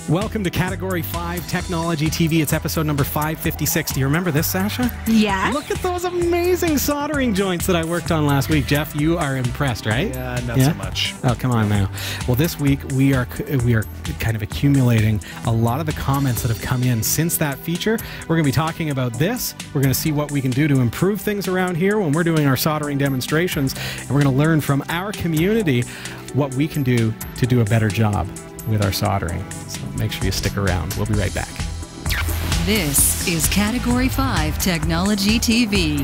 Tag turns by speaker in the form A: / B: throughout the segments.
A: Welcome to Category 5 Technology TV. It's episode number 556. Do you remember this, Sasha?
B: Yeah.
A: Look at those amazing soldering joints that I worked on last week. Jeff, you are impressed, right?
C: Yeah, not so much.
A: Oh, come on now. Well, this week we are kind of accumulating a lot of the comments that have come in since that feature. We're going to be talking about this. We're going to see what we can do to improve things around here when we're doing our soldering demonstrations. And we're going to learn from our community what we can do to do a better job with our soldering. So make sure you stick around. We'll be right back.
D: This is Category 5 Technology TV.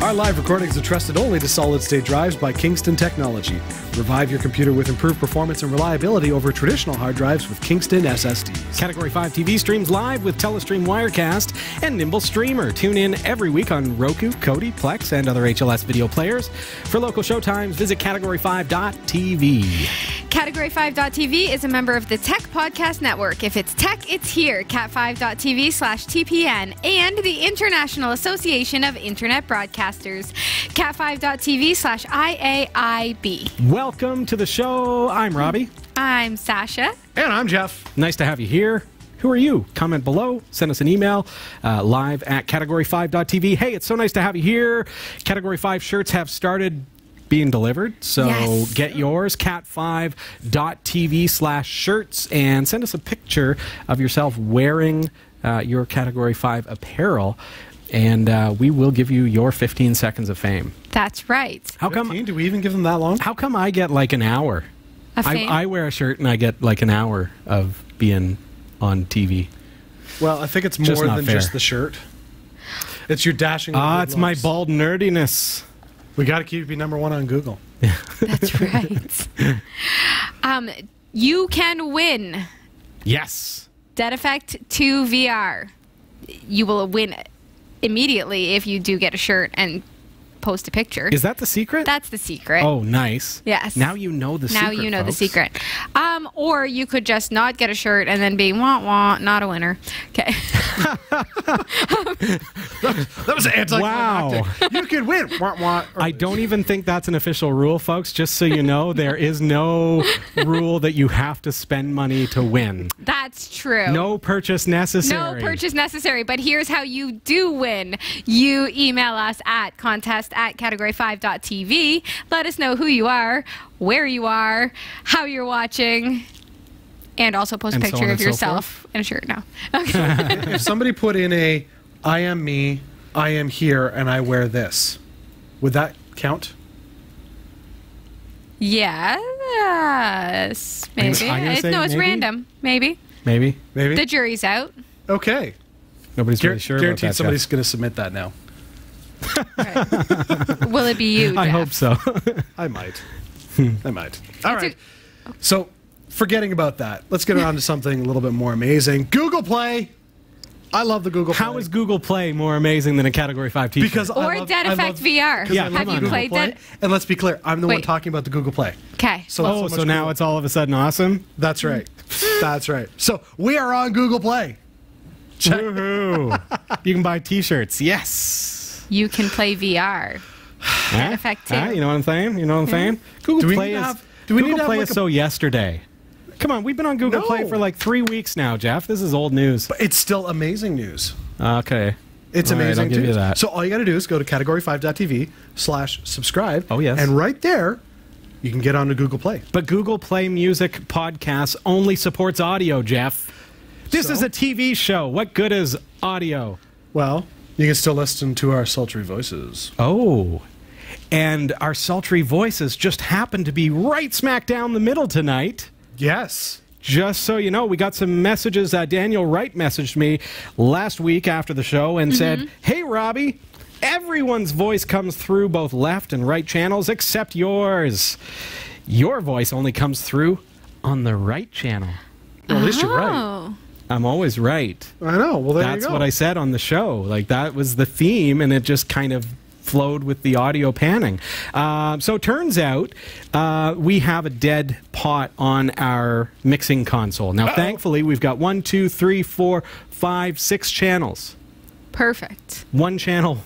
C: Our live recordings are trusted only to solid-state drives by Kingston Technology. Revive your computer with improved performance and reliability over traditional hard drives with Kingston SSDs.
A: Category 5 TV streams live with Telestream Wirecast and Nimble Streamer. Tune in every week on Roku, Kodi, Plex, and other HLS video players. For local showtimes, visit category5.tv.
B: Category5.tv is a member of the Tech Podcast Network. If it's tech, it's here. cat5.tv/TPN and the International Association of Internet Broadcasters. cat5.tv/IAIB.
A: Welcome to the show. I'm Robbie.
B: I'm Sasha.
C: And I'm Jeff.
A: Nice to have you here. Who are you? Comment below. Send us an email live at category5.tv. Hey, it's so nice to have you here. Category 5 shirts have started being delivered, so
B: yes,
A: get yours, cat5.tv/shirts, and send us a picture of yourself wearing your Category 5 apparel, and we will give you your 15 seconds of fame.
B: That's right.
A: How come?
C: 15? Do we even give them that long?
A: How come I get like an hour? I wear a shirt and I get like an hour of being on TV.
C: Well, I think it's more than just the shirt. It's your dashing.
A: It's my bald nerdiness.
C: We got to keep you #1 on Google.
B: That's right. You can win.
A: Yes.
B: Dead Effect 2 VR. You will win immediately if you do get a shirt and post a picture.
A: Is that the secret?
B: That's the secret.
A: Oh, nice.
B: Yes.
A: Now you know the secret.
B: Now you know
A: folks.
B: the secret. Or you could just not get a shirt and then be wah-wah, not a winner. Okay.
C: That was anticlimactic.
A: Wow.
C: You can win. Wah, wah,
A: I don't even think that's an official rule, folks. Just so you know, there is no rule that you have to spend money to win.
B: That's true.
A: No purchase necessary.
B: No purchase necessary, but here's how you do win. You email us at contest@category5.tv. Let us know who you are, where you are, how you're watching, and also post a picture of yourself in a shirt now. Okay.
C: If somebody put in a, I am me, I am here, and I wear this, would that count?
B: Yes. Maybe. It's
A: maybe?
B: random. Maybe.
A: Maybe.
C: Maybe?
B: The jury's out.
C: Okay.
A: Nobody's really sure about
C: Guaranteed
A: that.
C: somebody's going to submit that now.
B: Right. Will it be you, Jeff?
A: I hope so.
C: I might. I might. All right. So, forgetting about that, let's get on to something a little bit more amazing. Google Play. I love the Google Play.
A: How is Google Play more amazing than a Category 5 t-shirt?
C: Because
B: or Dead Effect VR.
A: Yeah,
B: have you played that?
C: And let's be clear, I'm the one talking about the Google Play.
B: Okay.
A: So now it's all of a sudden awesome?
C: That's right. That's right. So we are on Google Play.
A: Woohoo. You can buy t-shirts. Yes.
B: You can play VR. Dead Effect 2.
A: You know what I'm saying? You know what I'm saying? Google Play is so yesterday. Come on, we've been on Google Play for like 3 weeks now, Jeff. This is old news.
C: But it's still amazing news.
A: Okay.
C: It's amazing.
A: I'll give you that.
C: So all you got to do is go to category5.tv/subscribe.
A: Oh, yes.
C: And right there, you can get onto Google Play.
A: But Google Play Music Podcasts only supports audio, Jeff. This is a TV show. What good is audio?
C: Well, you can still listen to our sultry voices.
A: Oh. And our sultry voices just happen to be right smack down the middle tonight.
C: Yes.
A: Just so you know, we got some messages. Daniel Wright messaged me last week after the show and said, "Hey, Robbie, everyone's voice comes through both left and right channels except yours. Your voice only comes through on the right channel."
C: Well, at least you're right.
A: I'm always right.
C: I know. Well, there you go.
A: That's what I said on the show. Like, that was the theme, and it just kind of flowed with the audio panning. So it turns out we have a dead pot on our mixing console. Now, thankfully, we've got 1, 2, 3, 4, 5, 6 channels.
B: Perfect.
A: One channel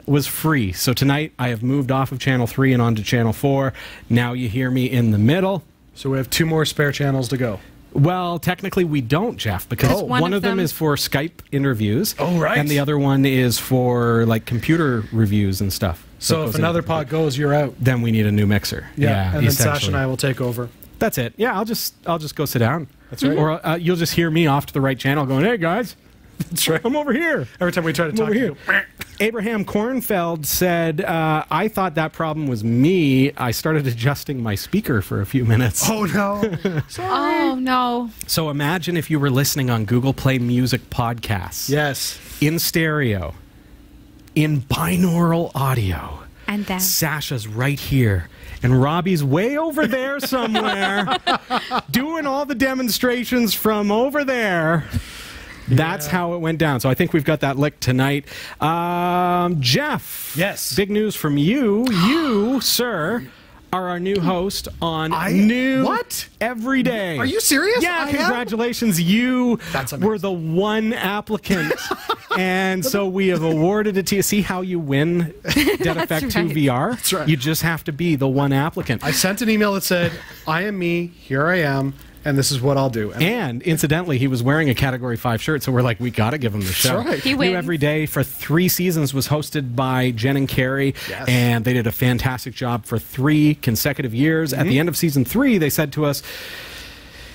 A: was free. So tonight I have moved off of channel 3 and onto channel 4. Now you hear me in the middle.
C: So we have 2 more spare channels to go.
A: Well, technically we don't, Jeff, because one of them is for Skype interviews.
C: Oh, right.
A: And the other one is for like computer reviews and stuff.
C: So if another pod goes, you're out.
A: Then we need a new mixer.
C: Yeah, and then Sasha and I will take over.
A: That's it. Yeah, I'll just go sit down.
C: That's right.
A: Or you'll just hear me off to the right channel going, "Hey guys,
C: that's right.
A: I'm over here."
C: Every time we try to talk to you.
A: Abraham Kornfeld said, "I thought that problem was me. I started adjusting my speaker for a few minutes."
C: Oh no!
B: Sorry. Oh no!
A: So imagine if you were listening on Google Play Music podcasts.
C: Yes.
A: In stereo, in binaural audio.
B: And then
A: Sasha's right here. And Robbie's way over there somewhere doing all the demonstrations from over there. That's how it went down. So I think we've got that licked tonight. Jeff.
C: Yes.
A: Big news from you. You, sir, are our new host on
C: What?
A: Every Day.
C: Are you serious?
A: Yeah, congratulations. You
C: That's
A: were the one applicant. And so we have awarded it to you. See how you win Dead Effect 2 VR?
C: That's right.
A: You just have to be the one applicant.
C: I sent an email that said, "I am me, here I am, and this is what I'll do."
A: And incidentally, he was wearing a Category 5 shirt, so we're like, we got to give him the show.
C: That's right.
B: He wins.
A: New Every Day for 3 seasons was hosted by Jen and Carrie, and they did a fantastic job for 3 consecutive years. At the end of season 3, they said to us,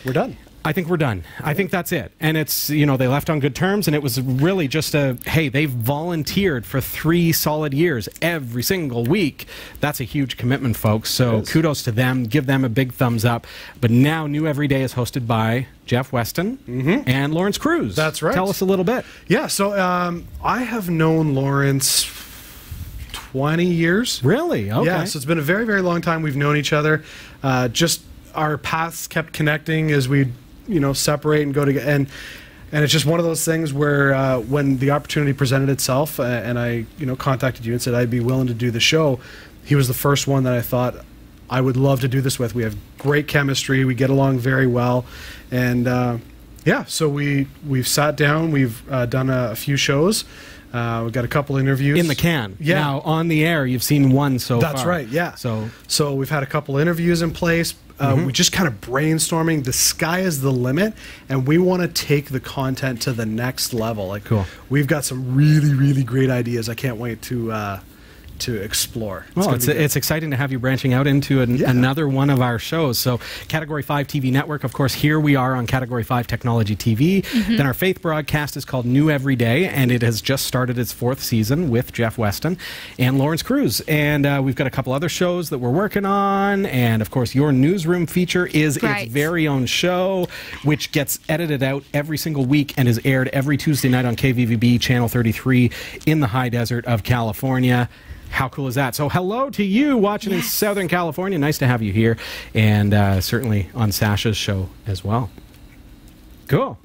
C: "We're done."
A: I think we're done. I think that's it. And it's, you know, they left on good terms, and it was really just hey, they've volunteered for 3 solid years every single week. That's a huge commitment, folks. So kudos to them. Give them a big thumbs up. But now New Every Day is hosted by Jeff Weston and Lawrence Cruz.
C: That's right.
A: Tell us a little bit.
C: Yeah, so I have known Lawrence 20 years.
A: Really? Okay.
C: Yeah, so it's been a very, very long time we've known each other. Just our paths kept connecting as we separate and go together, and it's just one of those things where when the opportunity presented itself, and I contacted you and said I'd be willing to do the show, he was the first one that I thought I would love to do this with. We have great chemistry, we get along very well, and yeah, so we've sat down, we've done a few shows. We've got a couple interviews
A: in the can.
C: Yeah.
A: Now on the air, you've seen one so far.
C: That's right. Yeah.
A: So
C: we've had a couple interviews in place. We just kind of brainstorming. The sky is the limit, and we want to take the content to the next level. Like,
A: cool.
C: We've got some really, really great ideas. I can't wait to explore.
A: Well, it's exciting to have you branching out into another one of our shows. So Category 5 TV Network, of course, here we are on Category 5 Technology TV. Then our faith broadcast is called New Every Day, and it has just started its 4th season with Jeff Weston and Lawrence Cruz. And we've got a couple other shows that we're working on. And, of course, your newsroom feature is its very own show, which gets edited out every single week and is aired every Tuesday night on KVVB Channel 33 in the high desert of California. How cool is that? So hello to you watching in Southern California. Nice to have you here. And certainly on Sasha's show as well. Cool.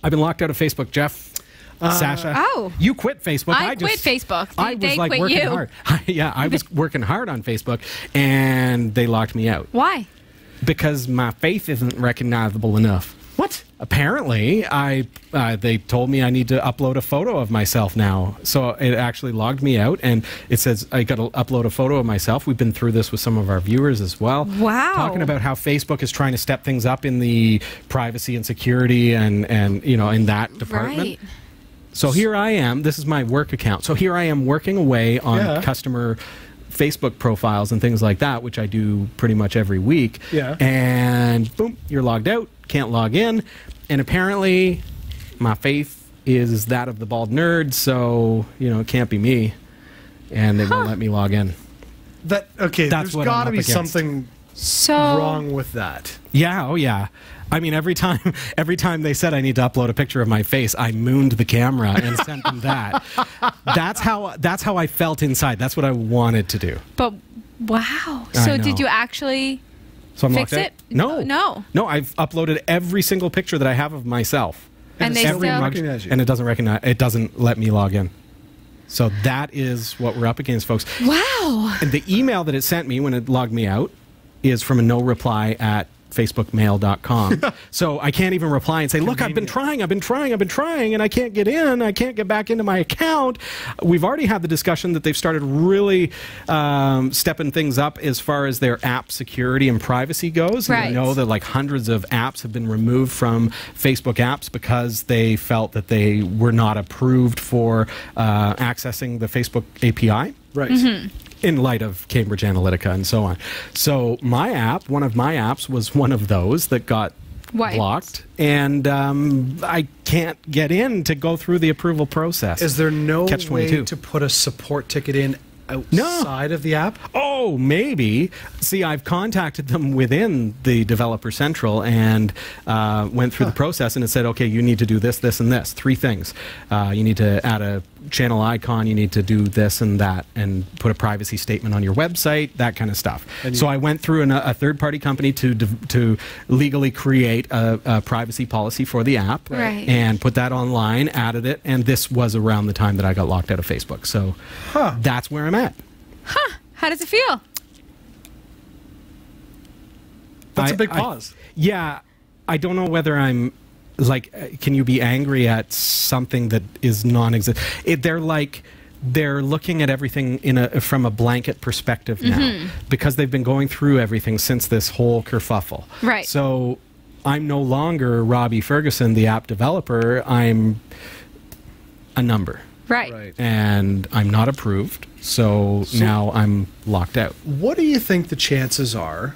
A: I've been locked out of Facebook, Jeff. Sasha.
B: Oh.
A: You quit Facebook.
B: I quit Facebook.
A: I was like
B: quit
A: working
B: you.
A: hard. Yeah, I was working hard on Facebook, and they locked me out.
B: Why?
A: Because my face isn't recognizable enough. What? Apparently, they told me I need to upload a photo of myself now. So it actually logged me out, and it says I got to upload a photo of myself. We've been through this with some of our viewers as well.
B: Wow.
A: Talking about how Facebook is trying to step things up in the privacy and security and in that department.
B: Right.
A: So here I am. This is my work account. So here I am working away on customer Facebook profiles and things like that, which I do pretty much every week.
C: Yeah.
A: And boom, you're logged out. Can't log in. And apparently my faith is that of the bald nerd, so it can't be me. And they won't let me log in.
C: There's got to be something wrong with that.
A: Yeah, oh yeah. I mean, every time they said I need to upload a picture of my face, I mooned the camera and sent them that. That's how I felt inside. That's what I wanted to do.
B: But wow. So did you actually
A: So I'm
B: fix
A: locked out?
B: it?
A: No.
B: No.
A: I've uploaded every single picture that I have of myself.
B: And they still
C: recognize you.
A: And it doesn't let me log in. So that is what we're up against, folks.
B: Wow.
A: And the email that it sent me when it logged me out is from a no reply at facebookmail.com. So I can't even reply and say, look, I've been trying, and I can't get in. I can't get back into my account. We've already had the discussion that they've started really stepping things up as far as their app security and privacy goes. And I know that like hundreds of apps have been removed from Facebook apps because they felt that they were not approved for accessing the Facebook API.
C: Right.
A: In light of Cambridge Analytica and so on. So my app, one of my apps, was one of those that got blocked, and I can't get in to go through the approval process.
C: Is there no way to put a support ticket in outside of the app?
A: Oh, maybe. See, I've contacted them within the Developer Central and went through the process, and it said, okay, you need to do this, this, and this. 3 things. You need to add a channel icon, you need to do this and that, and put a privacy statement on your website, that kind of stuff. So I went through a third-party company to legally create a privacy policy for the app and put that online, added it, and this was around the time that I got locked out of Facebook. So that's where I'm at.
B: How does it feel?
C: That's a big pause.
A: Yeah, I don't know whether I'm like, can you be angry at something that is non-existent? They're looking at everything from a blanket perspective now because they've been going through everything since this whole kerfuffle.
B: Right.
A: So I'm no longer Robbie Ferguson, the app developer. I'm a number.
B: Right.
A: And I'm not approved. So now I'm locked out.
C: What do you think the chances are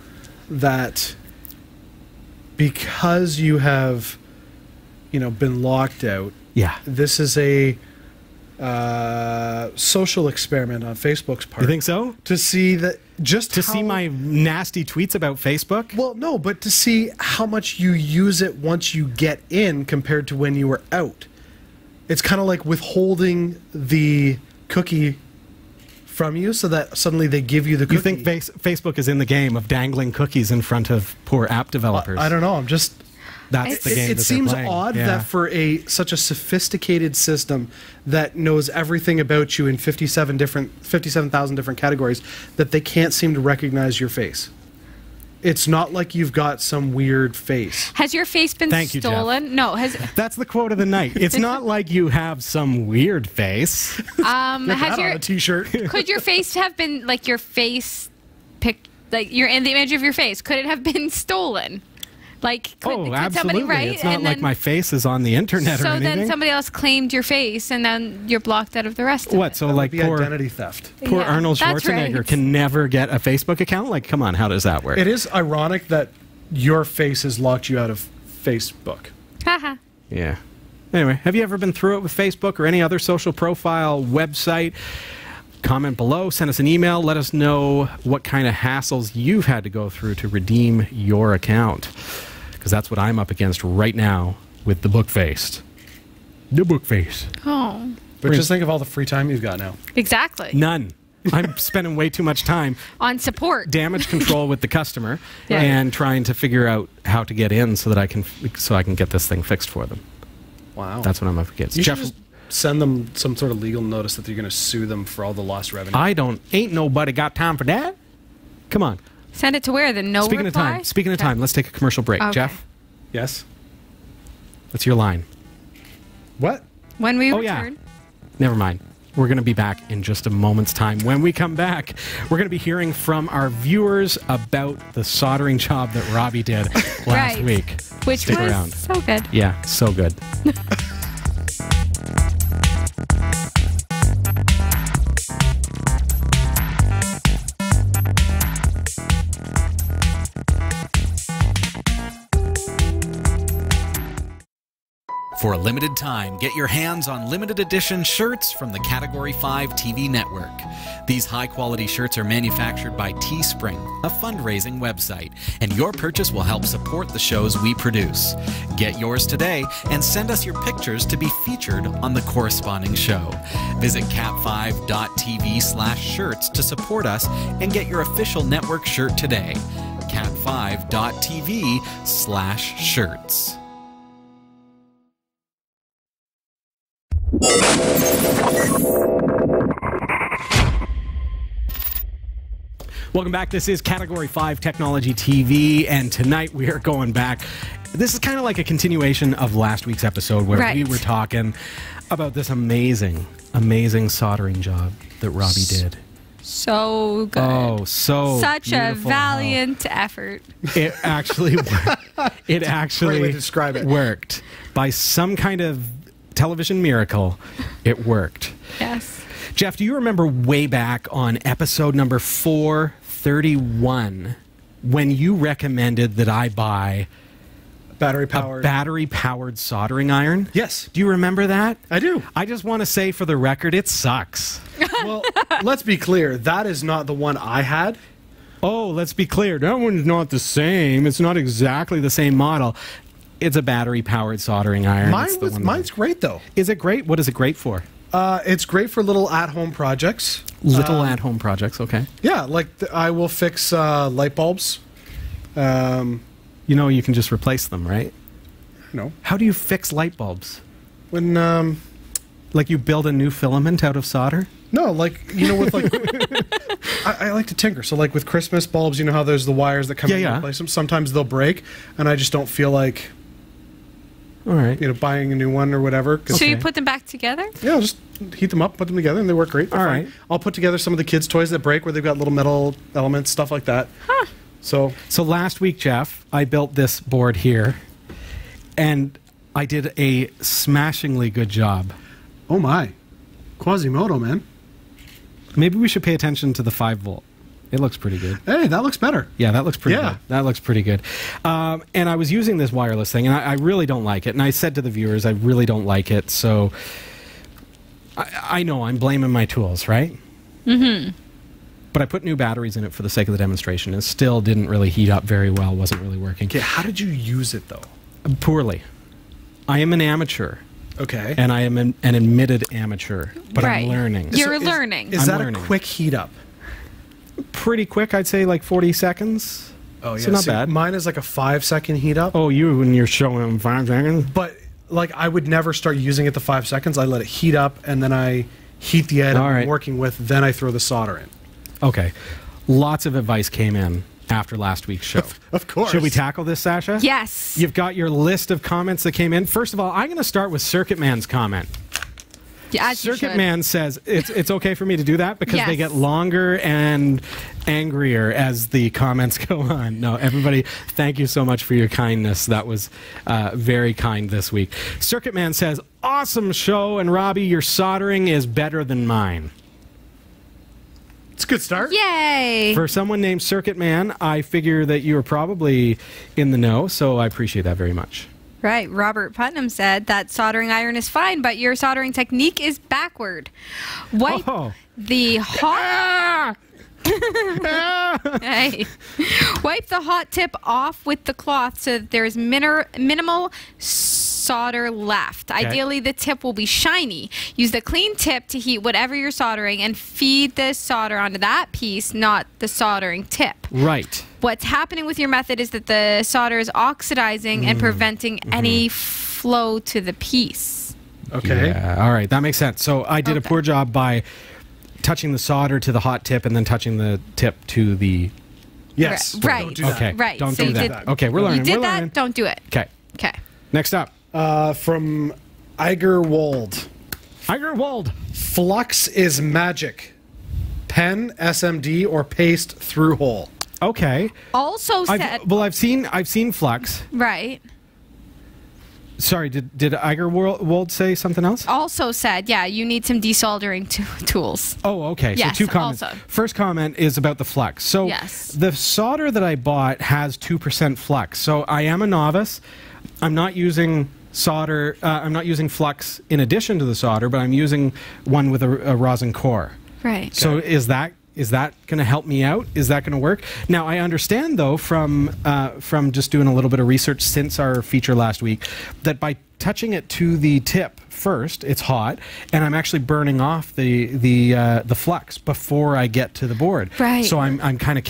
C: that because you have, been locked out, this is a social experiment on Facebook's part?
A: You think so?
C: To see that
A: see my nasty tweets about Facebook?
C: Well, no, but to see how much you use it once you get in compared to when you were out. It's kind of like withholding the cookie from you so that suddenly they give you the cookie.
A: You think Facebook is in the game of dangling cookies in front of poor app developers?
C: I don't know. I'm just...
A: That's the game.
C: It seems odd that for such a sophisticated system that knows everything about you in 57,000 different categories, that they can't seem to recognize your face. It's not like you've got some weird face.
B: Has your face been stolen?
A: Jeff.
B: No.
A: That's the quote of the night. It's not like you have some weird face.
B: Has
C: your on a t-shirt?
B: Could your face have been like your face picked? Like you're in the image of your face. Could it have been stolen? Like, could
A: absolutely.
B: Somebody, right?
A: It's not like my face is on the internet or anything.
B: So then somebody else claimed your face, and then you're blocked out of the rest of
A: it.
B: So
A: like
C: poor identity theft.
A: Poor Arnold Schwarzenegger can never get a Facebook account? Like, come on, how does that work?
C: It is ironic that your face has locked you out of Facebook.
B: Haha.
A: Yeah. Anyway, have you ever been through it with Facebook or any other social profile website? Comment below, send us an email, let us know what kind of hassles you've had to go through to redeem your account. Because that's what I'm up against right now with the book-faced. The book-face.
B: Oh.
C: But just think of all the free time you've got now.
B: Exactly.
A: None. I'm spending way too much time
B: on support,
A: damage control with the customer, and trying to figure out how to get in so that I can get this thing fixed for them.
C: Wow.
A: That's what I'm up against.
C: You should just send them some sort of legal notice that you're going to sue them for all the lost revenue.
A: Ain't nobody got time for that. Come on.
B: Send it to where? The no reply?
A: Speaking of time, let's take a commercial break.
B: Okay.
A: Jeff?
C: Yes?
A: What's your line?
C: What?
B: When we return.
A: Yeah. Never mind. We're going to be back in just a moment's time. When we come back, we're going to be hearing from our viewers about the soldering job that Robbie did last week.
B: Which
A: Stick
B: was
A: around.
B: so good.
A: Yeah, so good.
E: For a limited time, get your hands on limited edition shirts from the Category 5 TV network. These high-quality shirts are manufactured by Teespring, a fundraising website, and your purchase will help support the shows we produce. Get yours today and send us your pictures to be featured on the corresponding show. Visit cat5.tv/shirts to support us and get your official network shirt today. cat5.tv/shirts.
A: Welcome back. This is Category 5 Technology TV, and tonight we are going back. This is kind of like a continuation of last week's episode where we were talking about this amazing soldering job that Robbie did.
B: So good.
A: Oh, so
B: such a
A: beautiful.
B: valiant effort.
A: It actually it actually
C: Great way to describe it.
A: Worked. By some kind of television miracle, it worked.
B: Yes.
A: Jeff, do you remember way back on episode number 431 when you recommended that I buy battery-powered soldering iron?
C: Yes.
A: Do you remember that?
C: I do.
A: I just want to say for the record, it sucks.
C: Well, let's be clear. That is not the one I had.
A: Oh, let's be clear. That one's not the same. It's not exactly the same model. It's a battery-powered soldering iron.
C: Mine's great, though.
A: Is it great? What is it great for?
C: It's great for little at-home projects.
A: At-home projects, okay.
C: Yeah, like I will fix light bulbs.
A: You know, you can just replace them, right?
C: No.
A: How do you fix light bulbs?
C: When
A: Like you build a new filament out of solder?
C: no, like with like I like to tinker. So like with Christmas bulbs, you know how there's the wires that come in and replace them. Sometimes they'll break, and I just don't feel like
A: All right.
C: buying a new one or whatever.
B: So you put them back together?
C: Yeah, I'll just heat them up, put them together, and they work great. They're
A: All
C: fine.
A: right.
C: I'll put together some of the kids' toys that break, where they've got little metal elements, stuff like that.
B: Huh.
C: So
A: last week, Jeff, I built this board here, and I did a smashingly good job.
C: oh my, Quasimodo, man.
A: Maybe we should pay attention to the 5-volt. It looks pretty good.
C: Hey, that looks better.
A: Yeah, that looks pretty
C: Yeah.
A: good. That looks pretty good. And I was using this wireless thing, and I really don't like it. And I said to the viewers, I really don't like it. So I know I'm blaming my tools, right? Mm-hmm. But I put new batteries in it for the sake of the demonstration. It still didn't really heat up very well. Wasn't really working.
C: Okay, how did you use it though?
A: Poorly. I am an amateur.
C: Okay.
A: And I am an admitted amateur, but I'm learning.
B: You're learning.
C: Is
A: I'm
C: that
A: learning.
C: a quick heat up?
A: Pretty quick, I'd say like 40 seconds.
C: Oh yeah,
A: So not
C: see,
A: bad.
C: Mine is like a 5-second heat up.
A: Oh, you and you're showing them 5 seconds?
C: But like I would never start using it to 5 seconds. I let it heat up, and then I heat the item
A: All right.
C: I'm working with. Then I throw the solder in.
A: Okay. Lots of advice came in after last week's show.
C: Of course.
A: Should we tackle this, Sasha?
B: Yes.
A: You've got your list of comments that came in. First of all, I'm going to start with Circuit Man's comment.
B: Yeah, as you
A: Circuit
B: should.
A: Man says it's okay for me to do that because they
B: Yes.
A: get longer and angrier as the comments go on. No, everybody, thank you so much for your kindness. That was very kind this week. Circuit Man says, awesome show, and Robbie, your soldering is better than mine.
C: It's a good start.
B: Yay.
A: For someone named Circuit Man, I figure that you are probably in the know, so I appreciate that very much.
B: Right. Robert Putnam said that soldering iron is fine, but your soldering technique is backward. Wipe the hot... Hey. Wipe the hot tip off with the cloth so that there is minimal solder left.
A: Okay.
B: Ideally, the tip will be shiny. Use the clean tip to heat whatever you're soldering and feed the solder onto that piece, not the soldering tip.
A: Right.
B: What's happening with your method is that the solder is oxidizing and preventing any flow to the piece.
C: Okay.
A: Yeah, all right. That makes sense. So I did a poor job by touching the solder to the hot tip and then touching the tip to the...
C: Yes.
B: Right.
C: Don't do that.
A: Okay.
B: Right.
A: Don't
B: So
A: do
B: you
A: that.
B: did-
A: Okay, we're learning.
B: You did
A: we're
B: that?
A: learning.
B: Don't do it.
A: Okay.
B: Okay.
A: Next up.
C: From Igerwold.
A: Igerwold.
C: Flux is magic. Pen, SMD, or paste through hole.
A: Okay.
B: Also said...
A: I've seen Flux.
B: Right.
A: Sorry, did Igerwold say something else?
B: Also said, yeah, you need some desoldering tools.
A: Oh, okay.
B: Yes,
A: so 2 comments.
B: also.
A: First comment is about the flux. So
B: Yes.
A: the solder that I bought has 2% flux. So I am a novice. I'm not using solder. I'm not using flux in addition to the solder, but I'm using one with a rosin core.
B: Right.
A: So is that going to help me out? Is that going to work? Now, I understand, though, from just doing a little bit of research since our feature last week, that by touching it to the tip first, it's hot, and I'm actually burning off the flux before I get to the board.
B: Right.
A: So I'm kind of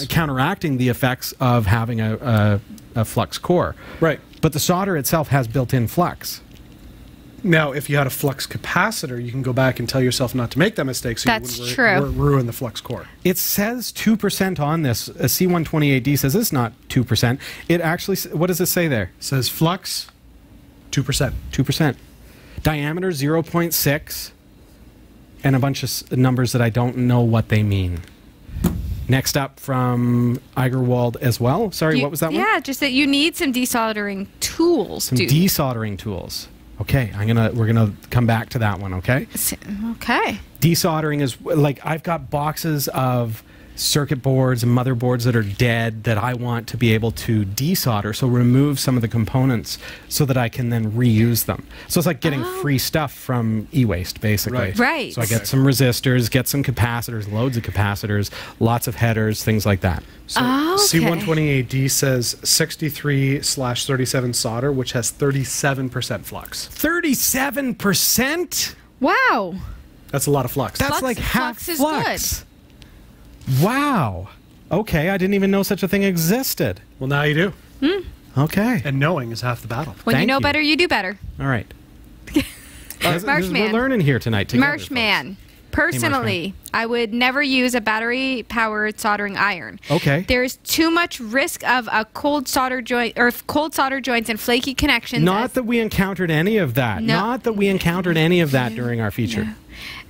A: counteracting the effects of having a flux core.
C: Right.
A: But the solder itself has built-in flux.
C: Now, if you had a flux capacitor, you can go back and tell yourself not to make that mistake, so
B: That's
C: you wouldn't
B: true.
C: ruin the flux core.
A: It says 2% on this. A C128D says it's not 2%. It actually, what does it say there?
C: It says flux, 2%.
A: 2%. Diameter 0.6, and a bunch of numbers that I don't know what they mean. Next up from Igerwald as well. Sorry, what was that one?
B: Yeah, just that you need some desoldering tools.
A: Some desoldering tools. Okay, we're gonna come back to that one, okay?
B: Okay.
A: Desoldering is like, I've got boxes of circuit boards and motherboards that are dead that I want to be able to desolder, so remove some of the components so that I can then reuse them. So it's like getting free stuff from e-waste, basically.
B: Right.
A: So I get some resistors, get some capacitors, loads of capacitors, lots of headers, things like that.
C: So
B: okay.
C: C128D says 63/37 solder, which has 37% flux.
A: 37%?
B: Wow.
C: That's a lot of flux.
A: That's like half
B: flux is
A: flux. Wow. Okay, I didn't even know such a thing existed.
C: Well, now you do.
A: Okay.
C: And knowing is half the battle.
B: When you
A: Thank
B: know
A: you.
B: better, you do better.
A: All right.
B: Marshman.
A: We're learning here tonight together.
B: Marshman. Personally, I would never use a battery-powered soldering iron.
A: Okay.
B: There's too much risk of a cold solder joint or cold solder joints and flaky connections.
A: Not that we encountered any of that.
B: No.
A: Not that we encountered any of that during our feature.
B: No.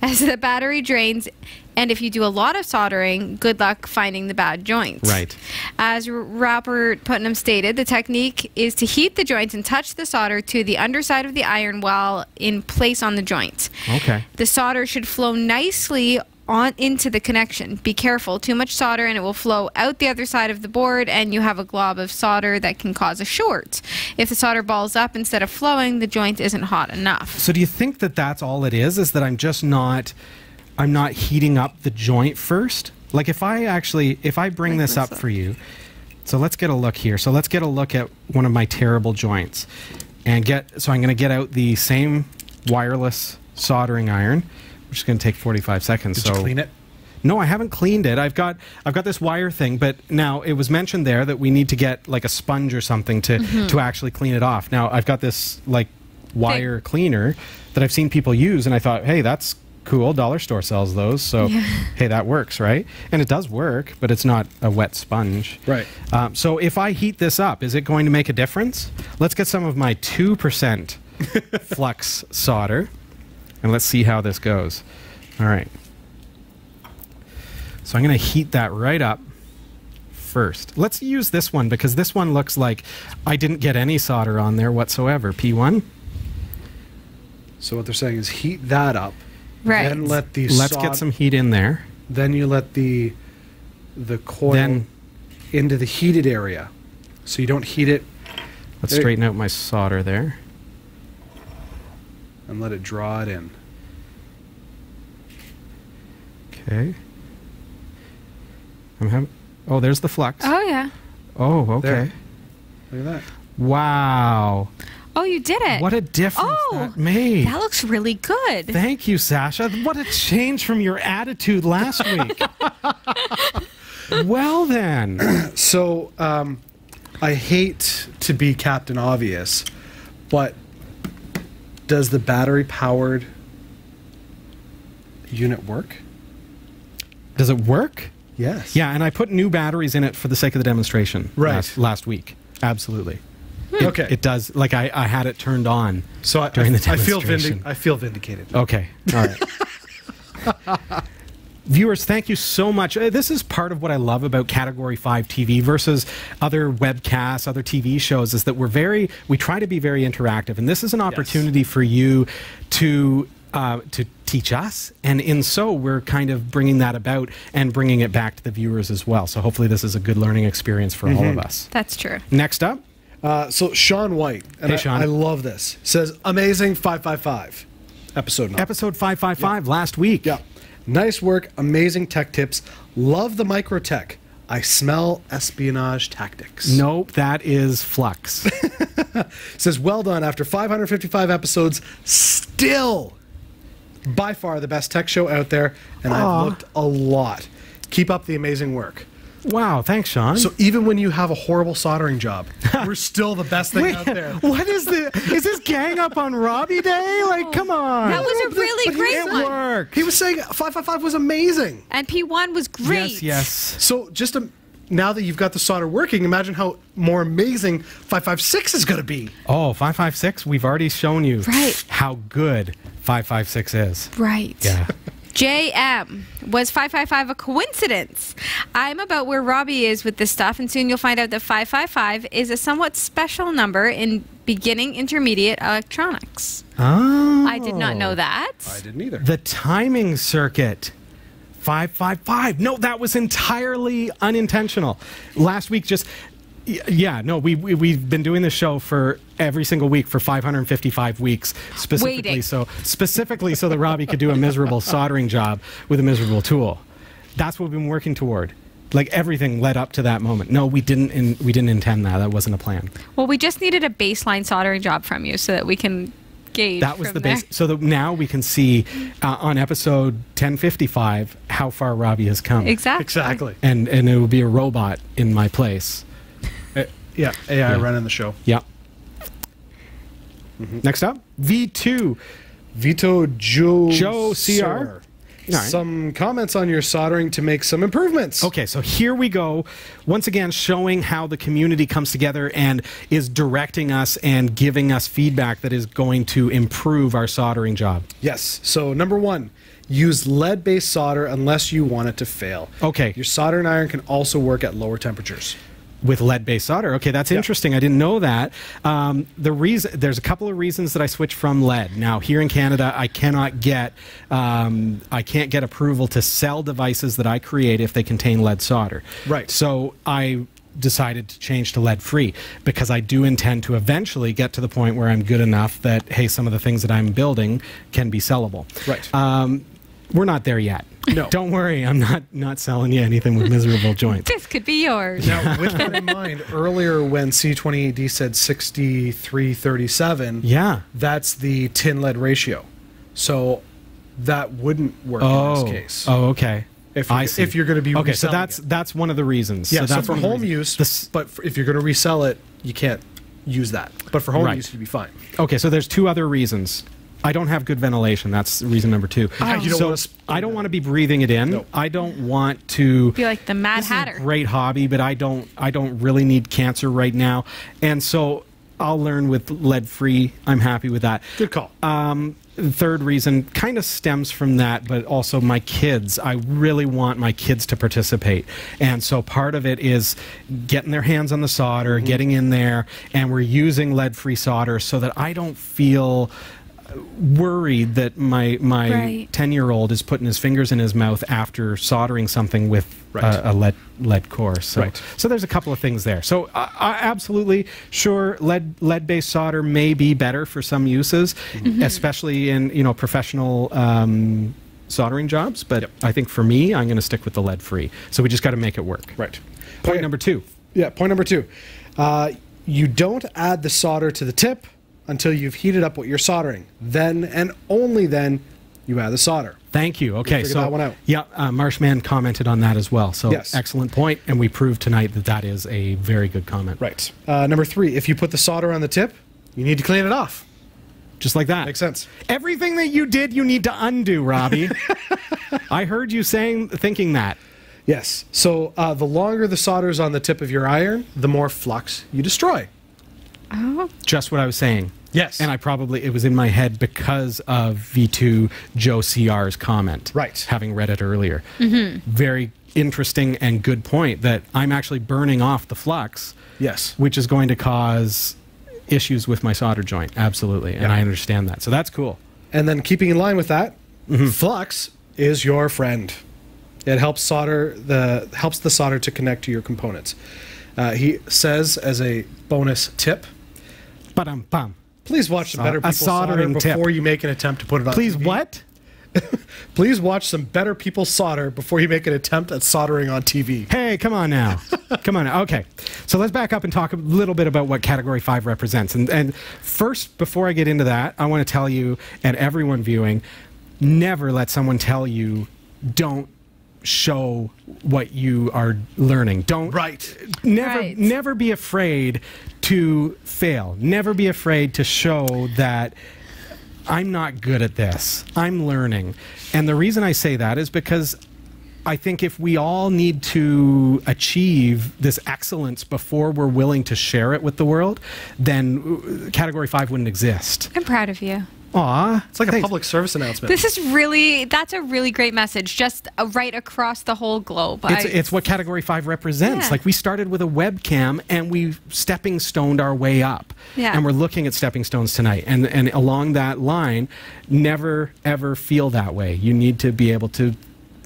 B: As the battery drains, and if you do a lot of soldering, good luck finding the bad joints.
A: Right.
B: As Robert Putnam stated, the technique is to heat the joints and touch the solder to the underside of the iron while in place on the joints.
A: Okay.
B: The solder should flow nicely on into the connection. Be careful, too much solder and it will flow out the other side of the board and you have a glob of solder that can cause a short. If the solder balls up instead of flowing, the joint isn't hot enough.
A: So do you think that that's all it is that I'm just not, I'm not heating up the joint first? Like if I bring this up for you, so let's get a look here. So let's get a look at one of my terrible joints and so I'm going to get out the same wireless soldering iron, which is going to take 45 seconds.
C: Did you clean it?
A: No, I haven't cleaned it. I've got this wire thing, but now it was mentioned there that we need to get like a sponge or something to actually clean it off. Now I've got this like wire cleaner that I've seen people use, and I thought, hey, that's cool. Dollar store sells those, so hey, that works, right? And it does work, but it's not a wet sponge.
C: Right.
A: So if I heat this up, is it going to make a difference? Let's get some of my 2% flux solder. And let's see how this goes. All right. So I'm going to heat that right up first. Let's use this one because this one looks like I didn't get any solder on there whatsoever. P1.
C: So what they're saying is heat that up.
B: Right.
C: Then let the
A: Let's get some heat in there.
C: Then you let the coil into the heated area. So you don't heat it.
A: Let's straighten out my solder there.
C: And let it draw it in.
A: Okay. Oh, there's the flux.
B: Oh, yeah.
A: Oh, okay.
C: There. Look at that.
A: Wow.
B: Oh, you did it.
A: What a difference that made.
B: That looks really good.
A: Thank you, Sasha. What a change from your attitude last week. Well, then.
C: So, I hate to be Captain Obvious, but does the battery-powered unit work?
A: Does it work?
C: Yes.
A: Yeah, and I put new batteries in it for the sake of the demonstration last week. Absolutely.
C: Okay.
A: It does. Like, I had it turned on
C: So
A: during the demonstration.
C: I feel vindicated.
A: Okay. All right. Viewers, thank you so much. This is part of what I love about Category 5 TV versus other webcasts, other TV shows, is that we try to be very interactive. And this is an opportunity for you to teach us. And in so, we're kind of bringing that about and bringing it back to the viewers as well. So hopefully this is a good learning experience for all of us.
B: That's true.
A: Next up.
C: So Sean White, and
A: Hey, Sean.
C: I love this, says, amazing 555. Episode 9.
A: Episode 555 last week.
C: Yeah. Nice work, amazing tech tips. Love the microtech. I smell espionage tactics.
A: Nope, that is Flux.
C: Says, well done. After 555 episodes, still by far the best tech show out there, and I've looked a lot. Keep up the amazing work.
A: Wow, thanks, Sean.
C: So even when you have a horrible soldering job, we're still the best thing
A: Wait,
C: out there.
A: what is this gang up on Robbie Day? Like, come on.
B: That was a really great
A: It
B: one.
A: worked.
C: He was saying 555 was amazing.
B: And P1 was great.
A: Yes, yes.
C: So just now that you've got the solder working, imagine how more amazing 556 is going to be.
A: Oh, 556, we've already shown you
B: Right.
A: how good 556 is.
B: Right.
A: Yeah.
B: JM, was 555 a coincidence? I'm about where Robbie is with this stuff, and soon you'll find out that 555 is a somewhat special number in beginning intermediate electronics.
A: Oh.
B: I did not know that.
C: I didn't either.
A: The timing circuit. 555. No, that was entirely unintentional. Last week, we've been doing this show for every single week for 555 weeks, specifically so that Robbie could do a miserable soldering job with a miserable tool. That's what we've been working toward. Like, everything led up to that moment. No, we didn't intend that. That wasn't a plan.
B: Well, we just needed a baseline soldering job from you so that we can gauge.
A: That was
B: from
A: the
B: there.
A: base. So that now we can see on episode 1055 how far Robbie has come.
C: Exactly.
A: And it will be a robot in my place.
C: Yeah, AI running the show.
A: Yeah. Next up, V2.
C: Vito Joe
A: CR. All right.
C: Some comments on your soldering to make some improvements.
A: Okay, so here we go. Once again, showing how the community comes together and is directing us and giving us feedback that is going to improve our soldering job.
C: Yes. So number 1, use lead-based solder unless you want it to fail.
A: Okay.
C: Your soldering iron can also work at lower temperatures.
A: With lead-based solder. Okay, that's interesting. I didn't know that. There's a couple of reasons that I switched from lead. Now, here in Canada, I can't get approval to sell devices that I create if they contain lead solder.
C: Right.
A: So I decided to change to lead-free because I do intend to eventually get to the point where I'm good enough that, hey, some of the things that I'm building can be sellable.
C: Right.
A: We're not there yet.
C: No.
A: Don't worry, I'm not selling you anything with miserable joints.
B: This could be yours.
C: Now, with that in mind, earlier when C28D said 6337, that's the tin lead ratio. So that wouldn't work in this case.
A: Oh, okay.
C: If you're going to be
A: okay, so
C: reselling
A: that's one of the reasons.
C: Yeah,
A: so that's
C: for home use, but if you're going to resell it, you can't use that. But for home use, you'd be fine.
A: Okay, so there's 2 other reasons. I don't have good ventilation. That's reason number 2. I don't want to be breathing it in.
C: Nope.
A: I don't want to
B: be like the Mad Hatter.
A: This is a great hobby, but I don't really need cancer right now. And so I'll learn with lead-free. I'm happy with that.
C: Good call.
A: The third reason kind of stems from that, but also my kids. I really want my kids to participate. And so part of it is getting their hands on the solder, getting in there, and we're using lead-free solder so that I don't feel worried that my 10-year-old is putting his fingers in his mouth after soldering something with a lead core. So there's a couple of things there. So absolutely, sure, lead-based solder may be better for some uses, especially in professional soldering jobs. But I think for me, I'm going to stick with the lead-free. So we just got to make it work.
C: Right.
A: Point number 2.
C: Yeah. Point number 2. You don't add the solder to the tip until you've heated up what you're soldering. Then and only then you add the solder.
A: Thank you. Okay, so
C: that one out.
A: Yeah, Marshman commented on that as well. So
C: yes.
A: Excellent point, and we proved tonight that that is a very good comment.
C: Right. Number 3, if you put the solder on the tip, you need to clean it off.
A: Just like that.
C: Makes sense.
A: Everything that you did, you need to undo, Robbie. I heard you thinking that.
C: Yes. So the longer the solder's on the tip of your iron, the more flux you destroy.
B: Oh.
A: Just what I was saying.
C: Yes.
A: And it was in my head because of V2 Joe CR's comment.
C: Right.
A: Having read it earlier. Very interesting and good point that I'm actually burning off the flux.
C: Yes.
A: Which is going to cause issues with my solder joint. Absolutely. And I understand that. So that's cool.
C: And then keeping in line with that, flux is your friend. It helps the solder to connect to your components. He says as a bonus tip,
A: Ba-dum-bum.
C: Please watch some better people solder before you make an attempt to put it on
A: Please
C: TV.
A: What?
C: Please watch some better people solder before you make an attempt at soldering on TV.
A: Hey, come on now. Come on now. Okay. So let's back up and talk a little bit about what Category 5 represents. And first, before I get into that, I want to tell you and everyone viewing, never let someone tell you don't show what you are learning. Don't never be afraid to fail. Never be afraid to show that I'm not good at this. I'm learning. And the reason I say that is because I think if we all need to achieve this excellence before we're willing to share it with the world, then Category 5 wouldn't exist.
B: I'm proud of you.
A: Aw,
C: It's like a public service announcement.
B: That's a really great message, just right across the whole globe.
A: It's what Category 5 represents.
B: Yeah.
A: Like, we started with a webcam and we stepping stoned our way up.
B: Yeah.
A: And we're looking at stepping stones tonight. And along that line, never, ever feel that way. You need to be able to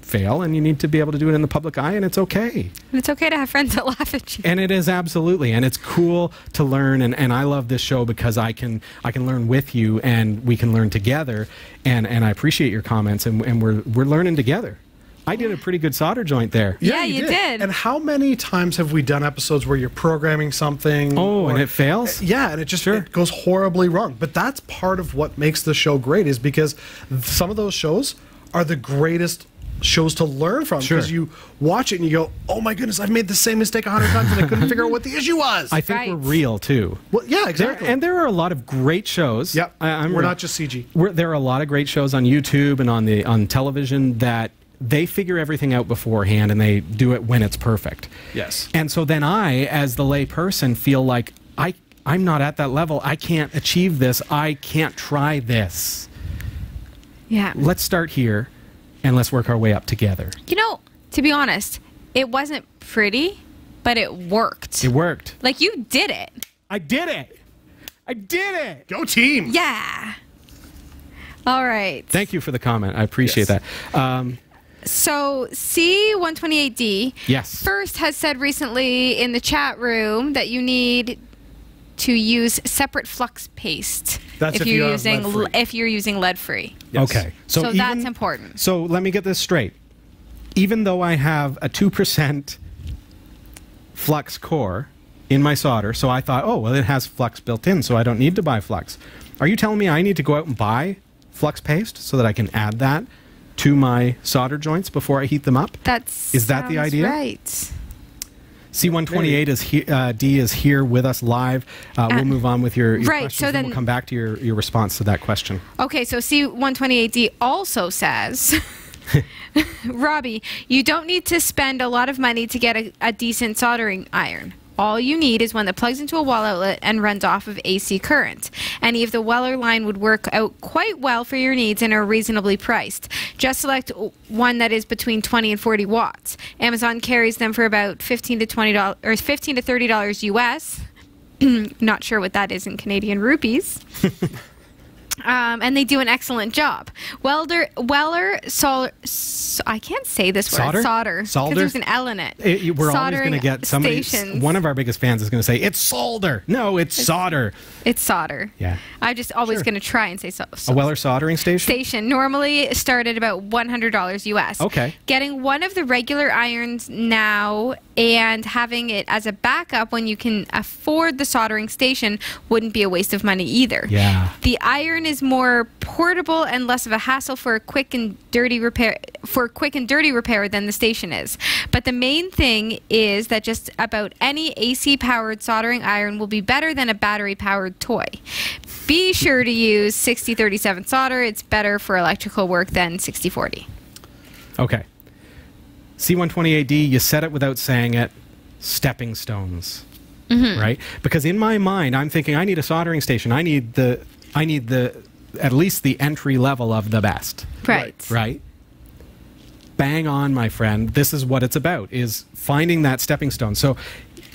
A: fail, and you need to be able to do it in the public eye, and it's okay.
B: And it's okay to have friends that laugh at you.
A: And it is, absolutely, and it's cool to learn, and I love this show because I can learn with you, and we can learn together, and I appreciate your comments, and we're learning together. I did a pretty good solder joint there.
B: Yeah, you did.
C: And how many times have we done episodes where you're programming something?
A: And it fails?
C: Yeah, and it just it goes horribly wrong. But that's part of what makes the show great, is because some of those shows are the greatest shows to learn from, because you watch it and you go, oh my goodness, I've made the same mistake 100 times and I couldn't figure out what the issue was.
A: I think we're real too.
C: Well, yeah, exactly.
A: And there are a lot of great shows.
C: Yep. We're not just CG.
A: There are a lot of great shows on YouTube and on television that they figure everything out beforehand and they do it when it's perfect.
C: Yes.
A: And so then I, as the lay person, feel like I'm not at that level. I can't achieve this. I can't try this.
B: Yeah.
A: Let's start here. And let's work our way up together.
B: You know, to be honest, it wasn't pretty, but it worked.
A: It worked.
B: Like, you did it.
A: I did it. I did it.
C: Go team.
B: Yeah. All right.
A: Thank you for the comment. I appreciate that.
B: So C128D first has said recently in the chat room that you need to use separate flux paste if you're using lead free.
A: Yes. Okay.
B: So that's important.
A: So let me get this straight. Even though I have a 2% flux core in my solder, so I thought, oh, well, it has flux built in, so I don't need to buy flux. Are you telling me I need to go out and buy flux paste so that I can add that to my solder joints before I heat them up? Is that the idea?
B: Right.
A: C128 D is here with us live. We'll move on with your questions, so then we'll come back to your response to that question.
B: Okay, so C128D also says, Robbie, you don't need to spend a lot of money to get a decent soldering iron. All you need is one that plugs into a wall outlet and runs off of AC current. Any of the Weller line would work out quite well for your needs and are reasonably priced. Just select one that is between 20 and 40 watts. Amazon carries them for about $15 to $30 US. Not sure what that is in Canadian rupees. And they do an excellent job. Weller, I can't say this word. Solder. Because there's an L in it.
A: We're always going to get somebody. One of our biggest fans is going to say, it's solder. No, it's solder.
B: It's solder.
A: Yeah.
B: I'm just always going to try and say
A: a Weller soldering station?
B: Normally start at about $100 US.
A: Okay.
B: Getting one of the regular irons now and having it as a backup when you can afford the soldering station wouldn't be a waste of money either.
A: Yeah.
B: The iron is more portable and less of a hassle for a quick and dirty repair than the station is. But the main thing is that just about any AC powered soldering iron will be better than a battery powered toy. Be sure to use 6037 solder. It's better for electrical work than 6040.
A: Okay. C128D, you said it without saying it, stepping stones. Right? Because in my mind, I'm thinking I need a soldering station. I need at least the entry level of the best. Right? Bang on, my friend. This is what it's about, is finding that stepping stone. So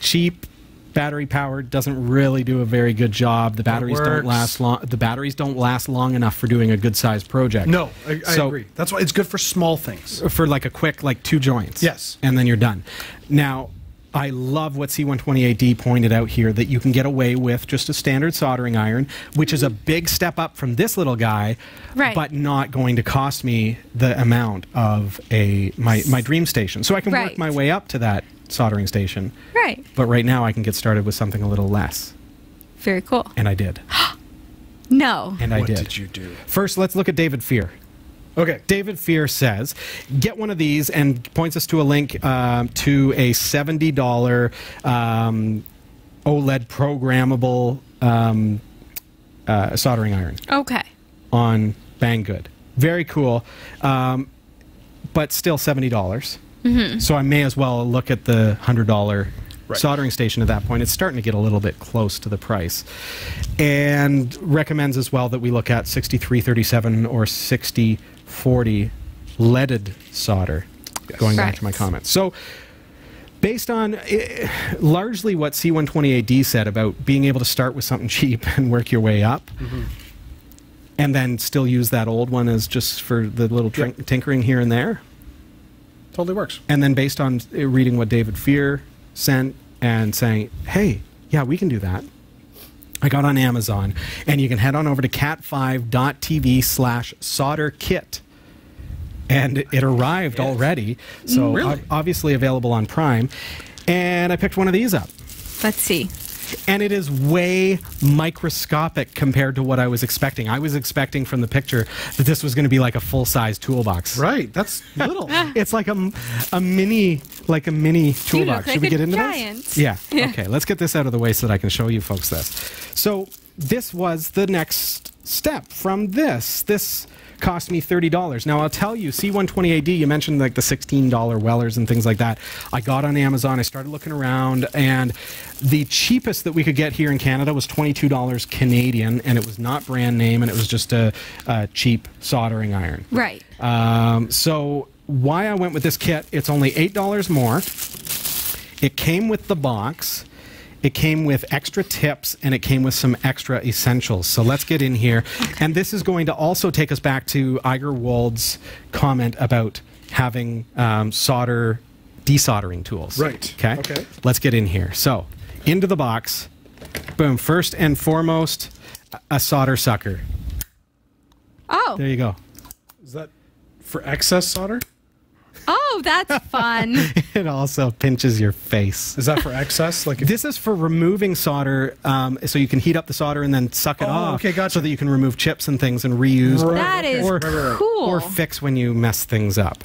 A: cheap, battery powered doesn't really do a very good job. The batteries don't last long. The batteries don't last long enough for doing a good sized project.
C: No, I agree. That's why it's good for small things.
A: For like a quick, like 2 joints.
C: Yes.
A: And then you're done. Now, I love what C128D pointed out here, that you can get away with just a standard soldering iron, which is a big step up from this little guy, but not going to cost me the amount of my dream station. So I can work my way up to that soldering station.
B: Right.
A: But right now I can get started with something a little less.
B: Very cool.
A: And I did.
B: No.
A: And I did.
C: What did you do?
A: First, let's look at David Fear.
C: Okay.
A: David Fear says, get one of these, and points us to a link to a $70 OLED programmable soldering iron
B: Okay.
A: on Banggood. Very cool, but still $70. So I may as well look at the $100 soldering station at that point. It's starting to get a little bit close to the price. And recommends as well that we look at 6337 or 6040 leaded solder, going back to my comments. So based on largely what C128D said about being able to start with something cheap and work your way up, and then still use that old one as just for the little tinkering here and there.
C: Totally works. And
A: And then based on reading what David Fear sent and saying, hey, yeah, we can do that, I got on Amazon, and you can head on over to cat5.tv/solder kit. And it arrived already, so obviously available on Prime. And I picked one of these up.
B: Let's see.
A: And it is way microscopic compared to what I was expecting. I was expecting from the picture that this was going to be like a full-size toolbox.
C: right, that's little.
A: It's like a mini toolbox. Should we get into this? Yeah. Okay, let's get this out of the way so that I can show you folks this. So this was the next step from this. This cost me $30. Now I'll tell you, C128D, you mentioned like the $16 Wellers and things like that. I got on Amazon, I started looking around, and the cheapest that we could get here in Canada was $22 Canadian, and it was not brand name, and it was just a cheap soldering iron.
B: Right.
A: So why I went with this kit, it's only $8 more. It came with the box. It came with extra tips, and it came with some extra essentials. So let's get in here. Okay. And this is going to also take us back to Iger Wold's comment about having desoldering tools.
C: Right.
A: Okay? Let's get in here. So, into the box. Boom. First and foremost, a solder sucker.
B: Oh.
A: There you go.
C: Is that for excess solder?
B: Oh, that's fun.
A: It also pinches your face.
C: Is that for excess? Like
A: this is for removing solder, so you can heat up the solder and then suck it off.
C: Okay, gotcha.
A: So that you can remove chips and things and reuse.
B: That is cool.
A: Or fix when you mess things up.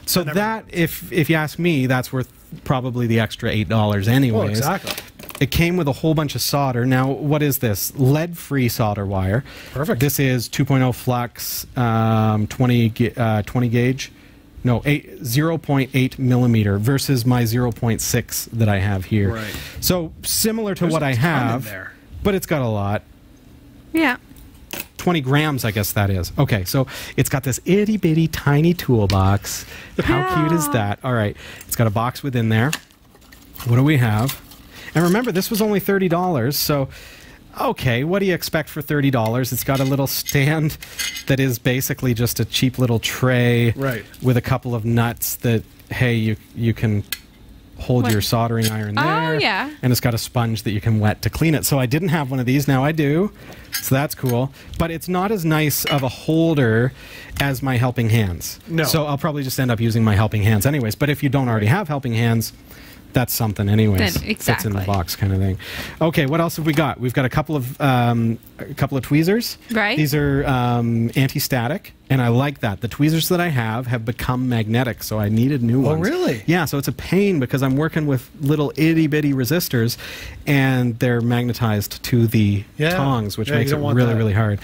A: So that, if you ask me, that's worth probably the extra $8 anyways.
C: Oh, exactly.
A: It came with a whole bunch of solder. Now, what is this? Lead-free solder wire.
C: Perfect.
A: This is 2.0 flux, 20 gauge. No, 0.8 millimeter versus my 0.6 that I have here.
C: Right.
A: So similar to
C: There's
A: what
C: a
A: I
C: ton
A: have,
C: in there.
A: but it's got a lot.
B: Yeah.
A: 20 grams, I guess that is. Okay, so it's got this itty bitty tiny toolbox. How cute is that? All right, it's got a box within there. What do we have? And remember, this was only $30, so okay, what do you expect for $30? It's got a little stand that is basically just a cheap little tray with a couple of nuts that, hey, you can hold your soldering iron there.
B: Oh, yeah.
A: And it's got a sponge that you can wet to clean it. So I didn't have one of these. Now I do. So that's cool. But it's not as nice of a holder as my helping hands.
C: No.
A: So I'll probably just end up using my helping hands anyways. But if you don't already have helping hands, that's something anyways.
B: Then,
A: Fits in
B: exactly.
A: the box kind of thing. Okay, what else have we got? We've got a couple of tweezers.
B: Right.
A: These are anti-static, and I like that. The tweezers that I have become magnetic, so I needed new ones.
C: Oh, really?
A: Yeah, so it's a pain because I'm working with little itty-bitty resistors, and they're magnetized to the tongs, which makes it really, really hard.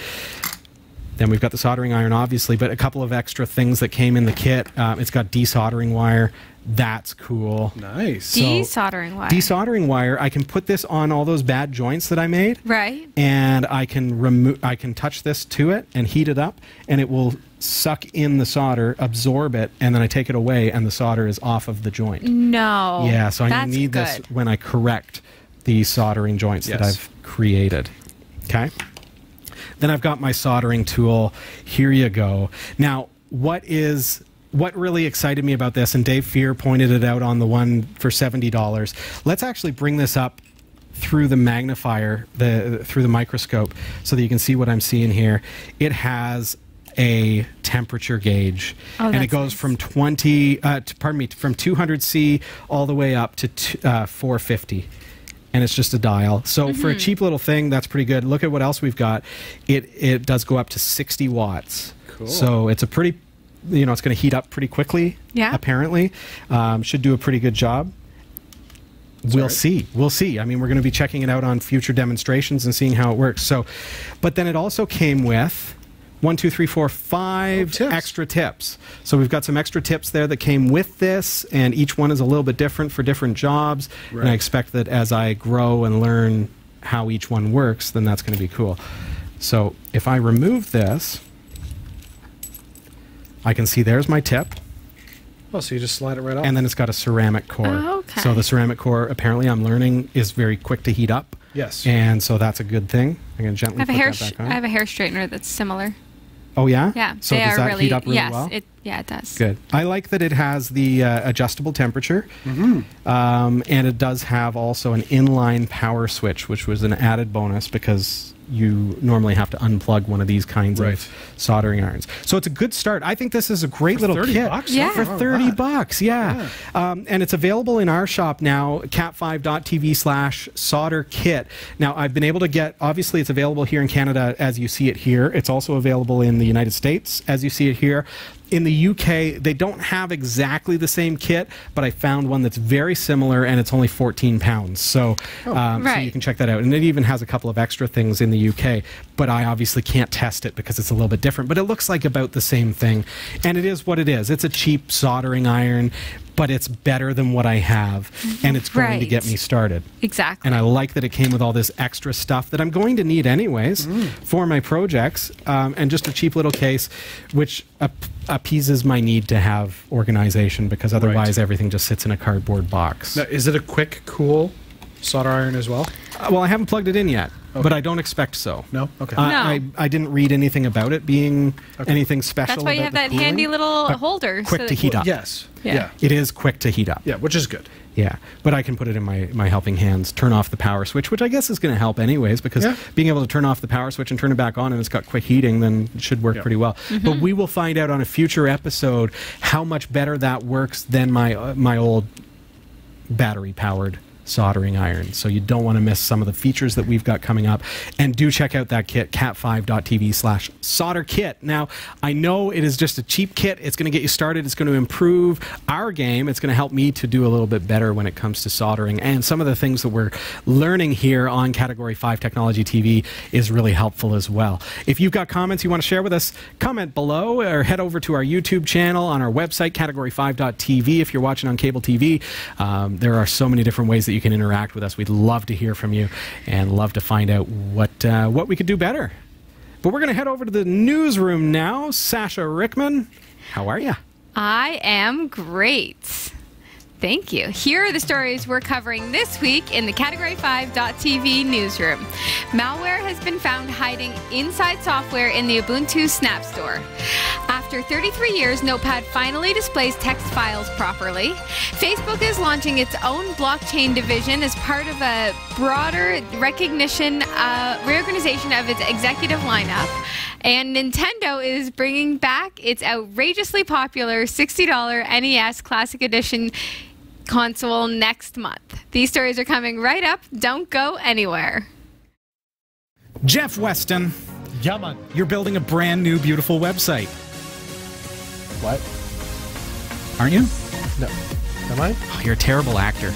A: Then we've got the soldering iron, obviously, but a couple of extra things that came in the kit. It's got desoldering wire. That's cool.
C: Nice.
A: So,
B: Desoldering wire.
A: Desoldering wire. I can put this on all those bad joints that I made.
B: Right.
A: And I can remove. I can touch this to it and heat it up, and it will suck in the solder, absorb it, and then I take it away, and the solder is off of the joint.
B: No.
A: Yeah. So I
B: That's
A: need
B: good.
A: this when I correct the soldering joints that I've created. Okay. Then I've got my soldering tool. Here you go. Now, what really excited me about this, and Dave Fear pointed it out on the one for $70. Let's actually bring this up through the magnifier, through the microscope, so that you can see what I'm seeing here. It has a temperature gauge, and it goes from from 200C all the way up to 450. And it's just a dial. So for a cheap little thing, that's pretty good. Look at what else we've got. It does go up to 60 watts. Cool. So it's a pretty it's going to heat up pretty quickly.
B: Yeah.
A: Apparently, should do a pretty good job. We'll see. We'll see. I mean, we're going to be checking it out on future demonstrations and seeing how it works. So, but then it also came with 5 extra tips. So we've got some extra tips there that came with this, and each one is a little bit different for different jobs. Right. And I expect that as I grow and learn how each one works, then that's going to be cool. So if I remove this, I can see there's my tip.
C: Oh, so you just slide it right off.
A: And then it's got a ceramic core.
B: Oh, okay.
A: So the ceramic core, apparently I'm learning, is very quick to heat up.
C: Yes.
A: And so that's a good thing. I'm going to gently put that back on.
B: I have a hair straightener that's similar.
A: Oh, yeah?
B: Yeah.
A: So does that heat up really well?
B: Yeah, it does.
A: Good. I like that it has the adjustable temperature. And it does have also an inline power switch, which was an added bonus because you normally have to unplug one of these kinds of soldering irons. So it's a good start. I think this is a great little kit.
C: $30?
B: Yeah.
A: For $30, yeah. And it's available in our shop now, cat5.tv/solder kit. Now, I've been able to get, obviously it's available here in Canada as you see it here. It's also available in the United States as you see it here. In the UK, they don't have exactly the same kit, but I found one that's very similar, and it's only £14. So, so you can check that out. And it even has a couple of extra things in the UK, but I obviously can't test it because it's a little bit different. But it looks like about the same thing, and it is what it is. It's a cheap soldering iron, but it's better than what I have, and it's going to get me started.
B: Exactly.
A: And I like that it came with all this extra stuff that I'm going to need anyways for my projects, and just a cheap little case, which appeases my need to have organization, because otherwise everything just sits in a cardboard box.
C: Now, is it a quick, cool solder iron as well?
A: Well, I haven't plugged it in yet. But I don't expect so.
C: No? Okay.
A: I didn't read anything about it being anything special.
B: That's why you have that handy little holder.
A: Quick to heat up.
C: Yes.
B: Yeah.
A: It is quick to heat up.
C: Yeah, which is good.
A: Yeah. But I can put it in my helping hands, turn off the power switch, which I guess is going to help anyways, because being able to turn off the power switch and turn it back on and it's got quick heating, then it should work pretty well. But we will find out on a future episode how much better that works than my old battery-powered soldering iron. So you don't want to miss some of the features that we've got coming up. And do check out that kit, cat5.tv/solder kit. Now, I know it is just a cheap kit. It's going to get you started. It's going to improve our game. It's going to help me to do a little bit better when it comes to soldering. And some of the things that we're learning here on Category 5 Technology TV is really helpful as well. If you've got comments you want to share with us, comment below or head over to our YouTube channel, on our website, category5.tv. If you're watching on cable TV, there are so many different ways that you can interact with us. We'd love to hear from you and love to find out what we could do better. But we're going to head over to the newsroom now. Sasha Rickman, how are you?
B: I am great. Thank you. Here are the stories we're covering this week in the Category5.tv newsroom. Malware has been found hiding inside software in the Ubuntu Snap Store. After 33 years, Notepad finally displays text files properly. Facebook is launching its own blockchain division as part of a broader reorganization of its executive lineup. And Nintendo is bringing back its outrageously popular $60 NES Classic Edition console next month. These stories are coming right up. Don't go anywhere.
E: Jeff Weston,
F: Yeah, man.
E: you're building a brand new, beautiful website,
F: What?
E: aren't you?
F: No. Am I?
E: Oh, you're a terrible actor.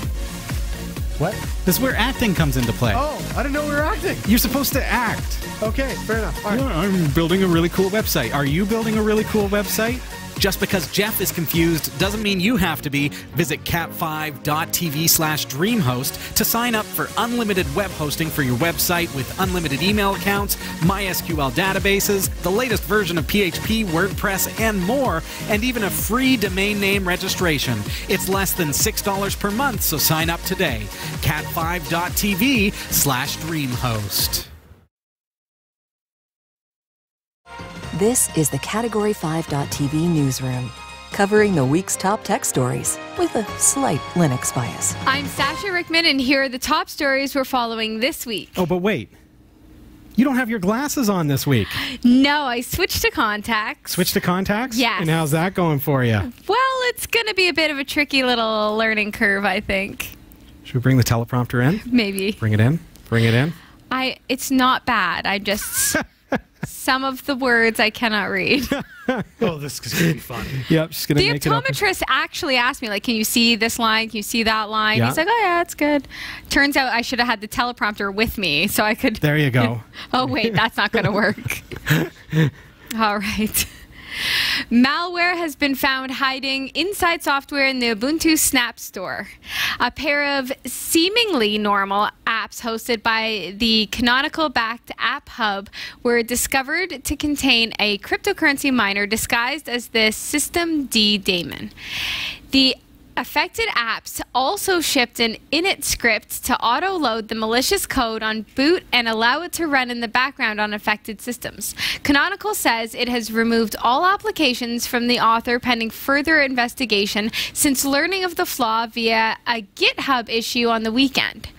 F: What?
E: This is where acting comes into play.
C: Oh, I didn't know we were acting.
E: You're supposed to act.
C: Okay, fair enough. All right.
E: Yeah, I'm building a really cool website. Are you building a really cool website? Just because Jeff is confused doesn't mean you have to be. Visit cat5.tv/dreamhost to sign up for unlimited web hosting for your website with unlimited email accounts, MySQL databases, the latest version of PHP, WordPress, and more, and even a free domain name registration. It's less than $6 per month, so sign up today. cat5.tv/dreamhost.
G: This is the Category 5.tv newsroom, covering the week's top tech stories with a slight Linux bias.
B: I'm Sasha Rickman, and here are the top stories we're following this week.
A: Oh, but wait. You don't have your glasses on this week.
B: No, I switched to contacts.
A: Switch to contacts?
B: Yes.
A: And how's that going for you?
B: Well, it's going to be a bit of a tricky little learning curve, I think.
A: Should we bring the teleprompter in?
B: Maybe.
A: Bring it in. Bring it in.
B: It's not bad. I just Some of the words I cannot read.
C: Oh, this is going to be fun.
A: Yep, just gonna
B: The
A: make it up.
B: optometrist actually asked me, like, can you see this line? Can you see that line?
A: Yeah.
B: He's like, oh, yeah, it's good. Turns out I should have had the teleprompter with me so I could...
A: There you go.
B: Oh, wait, that's not going to work. All right. Malware has been found hiding inside software in the Ubuntu Snap Store. A pair of seemingly normal apps hosted by the Canonical-backed App Hub were discovered to contain a cryptocurrency miner disguised as the System D daemon. The affected apps also shipped an init script to auto-load the malicious code on boot and allow it to run in the background on affected systems. Canonical says it has removed all applications from the author pending further investigation since learning of the flaw via a GitHub issue on the weekend.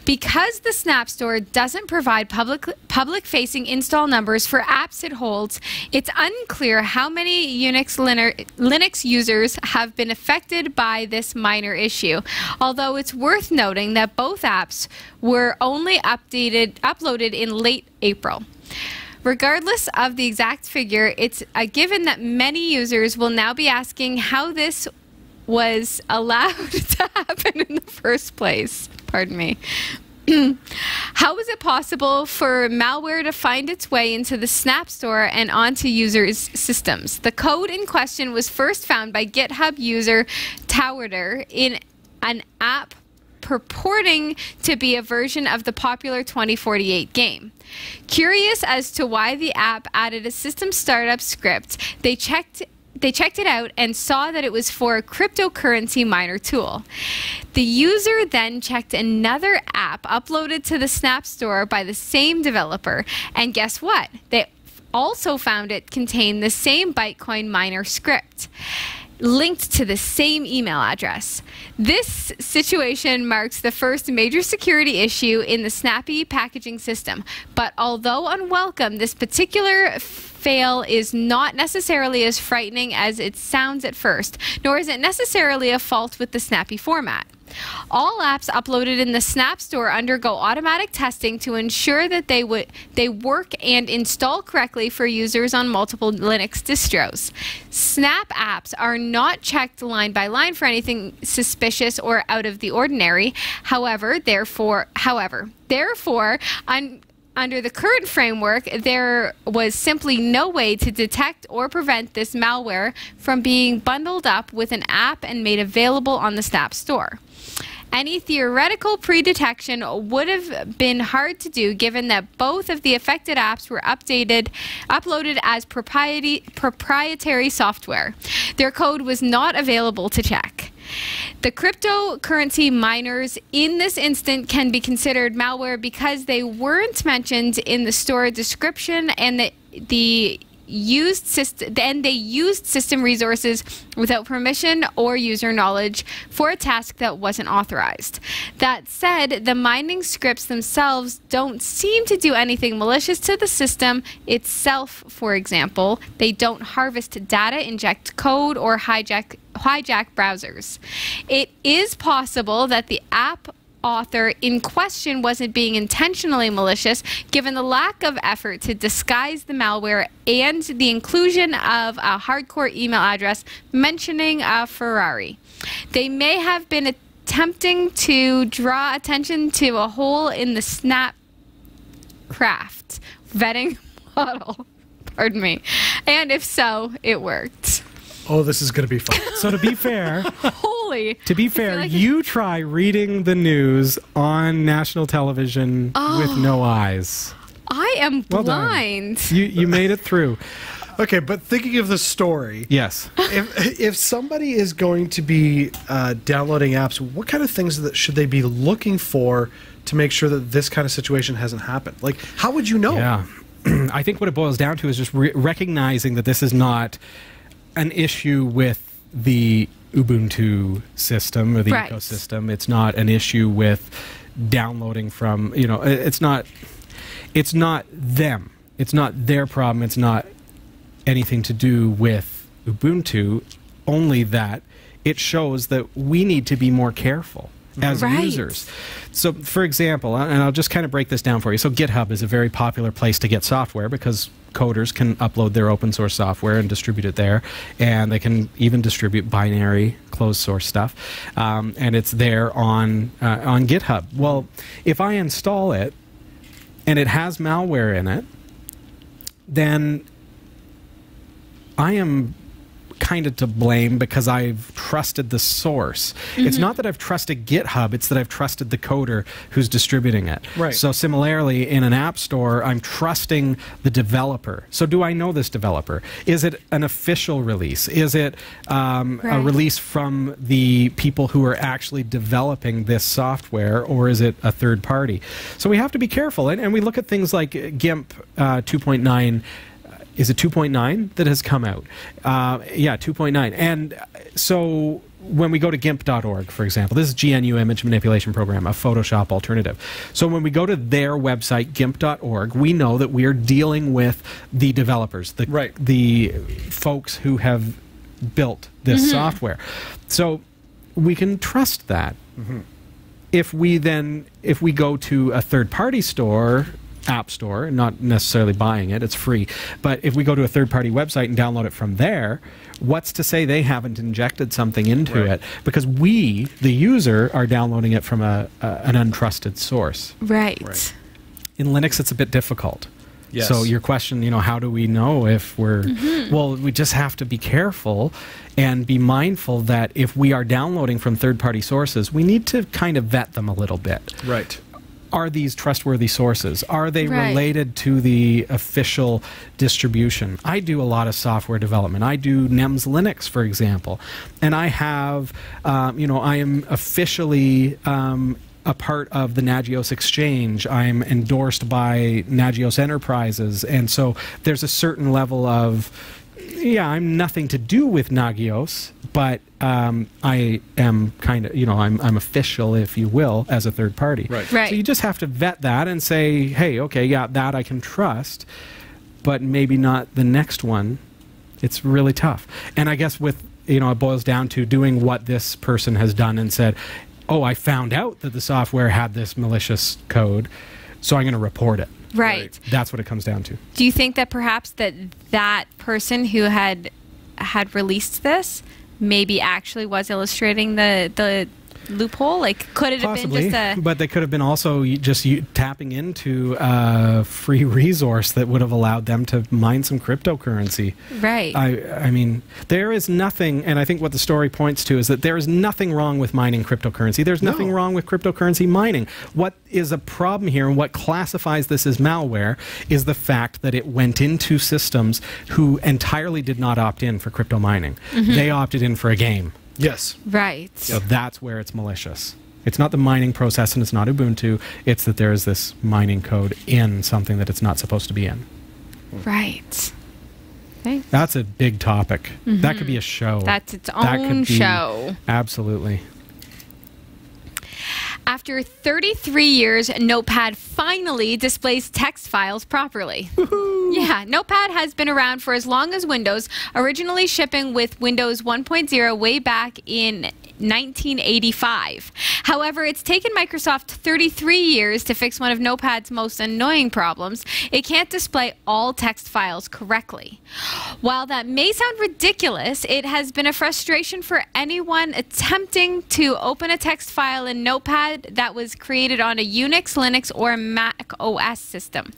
B: Because the Snap Store doesn't provide public-facing install numbers for apps it holds, it's unclear how many Linux users have been affected by this minor issue, although it's worth noting that both apps were only uploaded in late April. Regardless of the exact figure, it's a given that many users will now be asking how this was allowed to happen in the first place. Pardon me. How was it possible for malware to find its way into the Snap Store and onto users' systems? The code in question was first found by GitHub user Tweezers in an app purporting to be a version of the popular 2048 game. Curious as to why the app added a system startup script, they checked it out and saw that it was for a cryptocurrency miner tool. The user then checked another app uploaded to the Snap Store by the same developer, and guess what? They also found it contained the same Bitcoin miner script, linked to the same email address. This situation marks the first major security issue in the Snappy packaging system, but although unwelcome, this particular fail is not necessarily as frightening as it sounds at first, nor is it necessarily a fault with the Snappy format. All apps uploaded in the Snap Store undergo automatic testing to ensure that they work and install correctly for users on multiple Linux distros. Snap apps are not checked line by line for anything suspicious or out of the ordinary. Therefore, under the current framework, there was simply no way to detect or prevent this malware from being bundled up with an app and made available on the Snap Store. Any theoretical pre-detection would have been hard to do given that both of the affected apps were uploaded as proprietary software. Their code was not available to check. The cryptocurrency miners in this instant can be considered malware because they weren't mentioned in the store description and they used system resources without permission or user knowledge for a task that wasn't authorized. That said, the mining scripts themselves don't seem to do anything malicious to the system itself. For example, they don't harvest data, inject code, or hijack browsers. It is possible that the app author in question wasn't being intentionally malicious given the lack of effort to disguise the malware and the inclusion of a hardcore email address mentioning a Ferrari. They may have been attempting to draw attention to a hole in the Snapcraft vetting model. Pardon me. And if so, it worked.
C: Oh, this is going to be fun.
A: So to be fair,
B: Holy.
A: to be fair,
B: like
A: you try reading the news on national television with no eyes.
B: I am
A: Well done.
B: blind.
A: You made it through.
C: Okay, but thinking of the story,
A: Yes.
C: if somebody is going to be downloading apps, what kind of things should they be looking for to make sure that this kind of situation hasn't happened? Like, how would you know?
A: Yeah. I think what it boils down to is just recognizing that this is not an issue with the Ubuntu system or the
B: Right.
A: ecosystem. It's not an issue with downloading from, it's not them. It's not their problem. It's not anything to do with Ubuntu, only that it shows that we need to be more careful. as
B: Right.
A: users. So, for example, and I'll just kind of break this down for you. So GitHub is a very popular place to get software because coders can upload their open source software and distribute it there, and they can even distribute binary closed source stuff, and it's there on GitHub. Well, if I install it and it has malware in it, then I am kind of to blame because I've trusted the source. It's not that I've trusted GitHub, it's that I've trusted the coder who's distributing it.
C: Right.
A: So similarly, in an app store, I'm trusting the developer. So do I know this developer? Is it an official release? Is it a release from the people who are actually developing this software, or is it a third party? So we have to be careful, and we look at things like GIMP 2.9. Is it 2.9 that has come out? Yeah, 2.9. And so when we go to GIMP.org, for example, this is GNU Image Manipulation Program, a Photoshop alternative. So when we go to their website, GIMP.org, we know that we are dealing with the developers, the folks who have built this software. So we can trust that. If we go to a third-party store, app store, not necessarily buying it, it's free, but if we go to a third-party website and download it from there, what's to say they haven't injected something into it? Because we, the user, are downloading it from an untrusted source.
B: Right.
A: In Linux, it's a bit difficult.
C: Yes.
A: So your question, how do we know if we're... Well, we just have to be careful and be mindful that if we are downloading from third-party sources, we need to kind of vet them a little bit.
C: Right.
A: Are these trustworthy sources? Are they related to the official distribution? I do a lot of software development. I do NEMS Linux, for example. And I have, I am officially a part of the Nagios Exchange. I'm endorsed by Nagios Enterprises. And so there's a certain level of, I'm nothing to do with Nagios, but I am kind of, I'm official, if you will, as a third party.
C: Right.
B: Right.
A: So you just have to vet that and say, hey, okay, yeah, that I can trust, but maybe not the next one. It's really tough. And I guess with, it boils down to doing what this person has done and said, oh, I found out that the software had this malicious code, so I'm going to report it.
B: Right.
A: That's what it comes down to.
B: Do you think that perhaps that person who had released this maybe actually was illustrating the loophole? Like, could it have been just a...
A: But they could have been also just tapping into a free resource that would have allowed them to mine some cryptocurrency.
B: Right.
A: I mean, there is nothing, and I think what the story points to is that there is nothing wrong with mining cryptocurrency. There's nothing wrong with cryptocurrency mining. What is a problem here, and what classifies this as malware, is the fact that it went into systems who entirely did not opt in for crypto mining. They opted in for a game.
C: Yes.
B: Right.
A: So that's where it's malicious. It's not the mining process and it's not Ubuntu. It's that there is this mining code in something that it's not supposed to be in.
B: Right. Okay.
A: That's a big topic. That could be a show.
B: That's its own show.
A: Absolutely.
B: After 33 years, Notepad finally displays text files properly. Yeah, Notepad has been around for as long as Windows, originally shipping with Windows 1.0 way back in 1985. However, it's taken Microsoft 33 years to fix one of Notepad's most annoying problems. It can't display all text files correctly. While that may sound ridiculous, it has been a frustration for anyone attempting to open a text file in Notepad that was created on a Unix, Linux, or Mac OS system.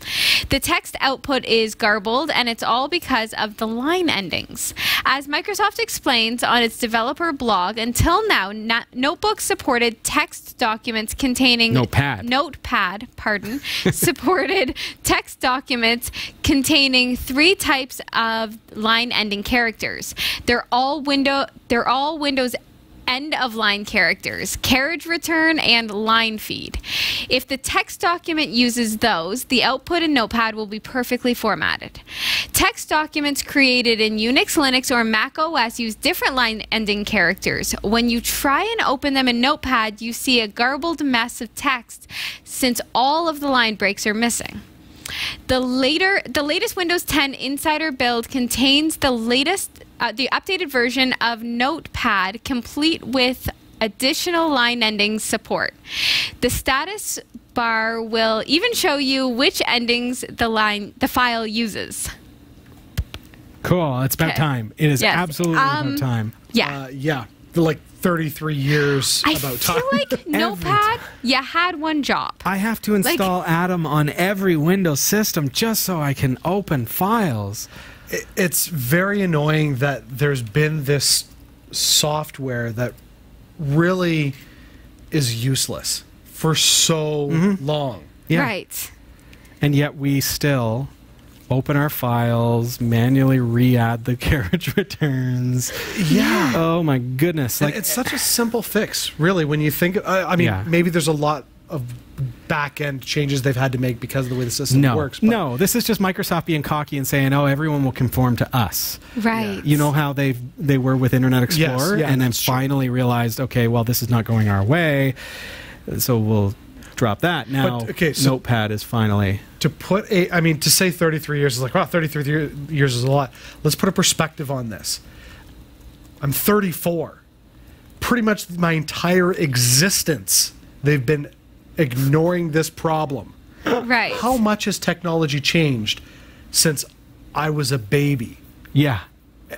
B: The text output is garbled, and it's all because of the line endings. As Microsoft explains on its developer blog, until now, notebooks supported text documents containing... Notepad, pardon, supported text documents containing 3 types of line-ending characters. They're all Windows end-of-line characters, carriage return, and line feed. If the text document uses those, the output in Notepad will be perfectly formatted. Text documents created in Unix, Linux, or Mac OS use different line-ending characters. When you try and open them in Notepad, you see a garbled mess of text since all of the line breaks are missing. The latest Windows 10 Insider build contains the updated version of Notepad, complete with additional line ending support. The status bar will even show you which endings the file uses.
A: Cool. It's about time. It is absolutely about time.
B: Yeah.
C: Yeah. For like 33 years about time.
B: I feel like Notepad, you had one job.
A: I have to install Atom on every Windows system just so I can open files.
C: It's very annoying that there's been this software that really is useless for so long.
A: Yeah.
B: Right.
A: And yet we still open our files, manually re-add the carriage returns.
C: Yeah.
A: Oh my goodness.
C: Like, it's such a simple fix, really, when you think. I mean, maybe there's a lot of back-end changes they've had to make because of the way the system works. But
A: no, this is just Microsoft being cocky and saying, "Oh, everyone will conform to us."
B: Right.
A: You know how they were with Internet Explorer,
C: yeah,
A: and then
C: that's true.
A: finally realized, okay, well, this is not going our way, so we'll drop that. Now,
C: But, okay, so-
A: Notepad is finally.
C: to put to say 33 years is like, wow, 33 years is a lot. Let's put a perspective on this. I'm 34. Pretty much my entire existence, they've been ignoring this problem.
B: Right.
C: How much has technology changed since I was a baby?
A: Yeah.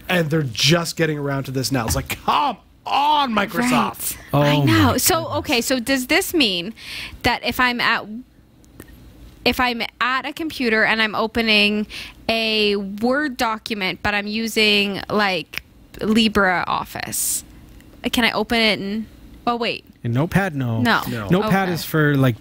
C: And they're just getting around to this now. It's like, come on, Microsoft.
B: Right.
A: Oh,
B: I know.
A: my
B: So, okay, so does this mean that if I'm at a computer and I'm opening a Word document, but I'm using like LibreOffice, can I open it in? Oh, wait.
A: In Notepad, no.
B: No.
A: Notepad
B: Okay.
A: is for, like,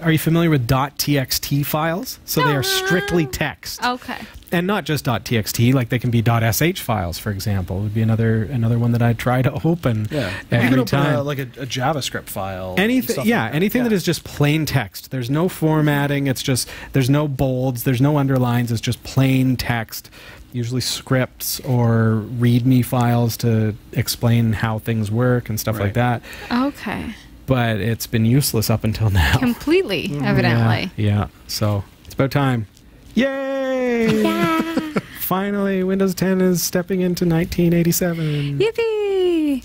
A: are you familiar with .txt files? So they are strictly text.
B: Okay.
A: And not just .txt, like they can be .sh files, for example. Would be another one that I'd try to open
C: You
A: every
C: can open
A: time.
C: like a JavaScript file.
A: Anything,
C: stuff
A: yeah,
C: like that.
A: anything that is just plain text. There's no formatting. It's just, there's no bolds. There's no underlines. It's just plain text. Usually scripts or README files to explain how things work and stuff like that.
B: Okay.
A: But it's been useless up until now.
B: Completely, evidently.
A: Yeah. So it's about time. Yay!
B: Yeah.
A: Finally, Windows 10 is stepping into 1987.
B: Yippee!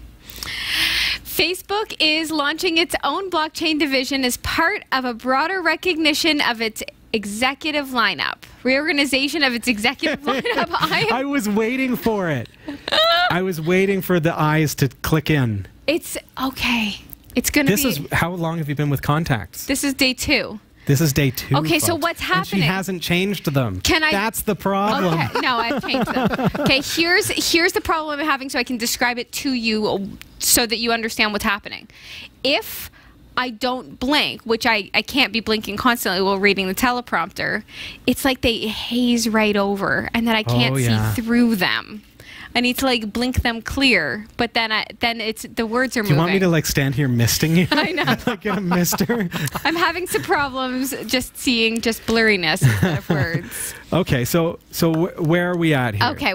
B: Facebook is launching its own blockchain division as part of a broader recognition of its executive lineup. Reorganization of its executive lineup.
A: I was waiting for it. I was waiting for the eyes to click in.
B: It's okay. It's going to be...
A: This is, how long have you been with Contacts?
B: This is day 2.
A: This is day 2.
B: Okay, so
A: folks.
B: what's
A: And
B: happening?
A: she hasn't changed them.
B: Can I-
A: That's the problem.
B: Okay, no, I've changed them. Okay, here's the problem I'm having so I can describe it to you so that you understand what's happening. If I don't blink, which I can't be blinking constantly while reading the teleprompter, it's like they haze right over and then I can't see through them. I need to like blink them clear, but then it's the words are moving.
A: Do you want me to like stand here misting you?
B: I know.
A: Like get a mister?
B: I'm having some problems just seeing just blurriness instead of words.
A: Okay, so where are we at here?
B: Okay,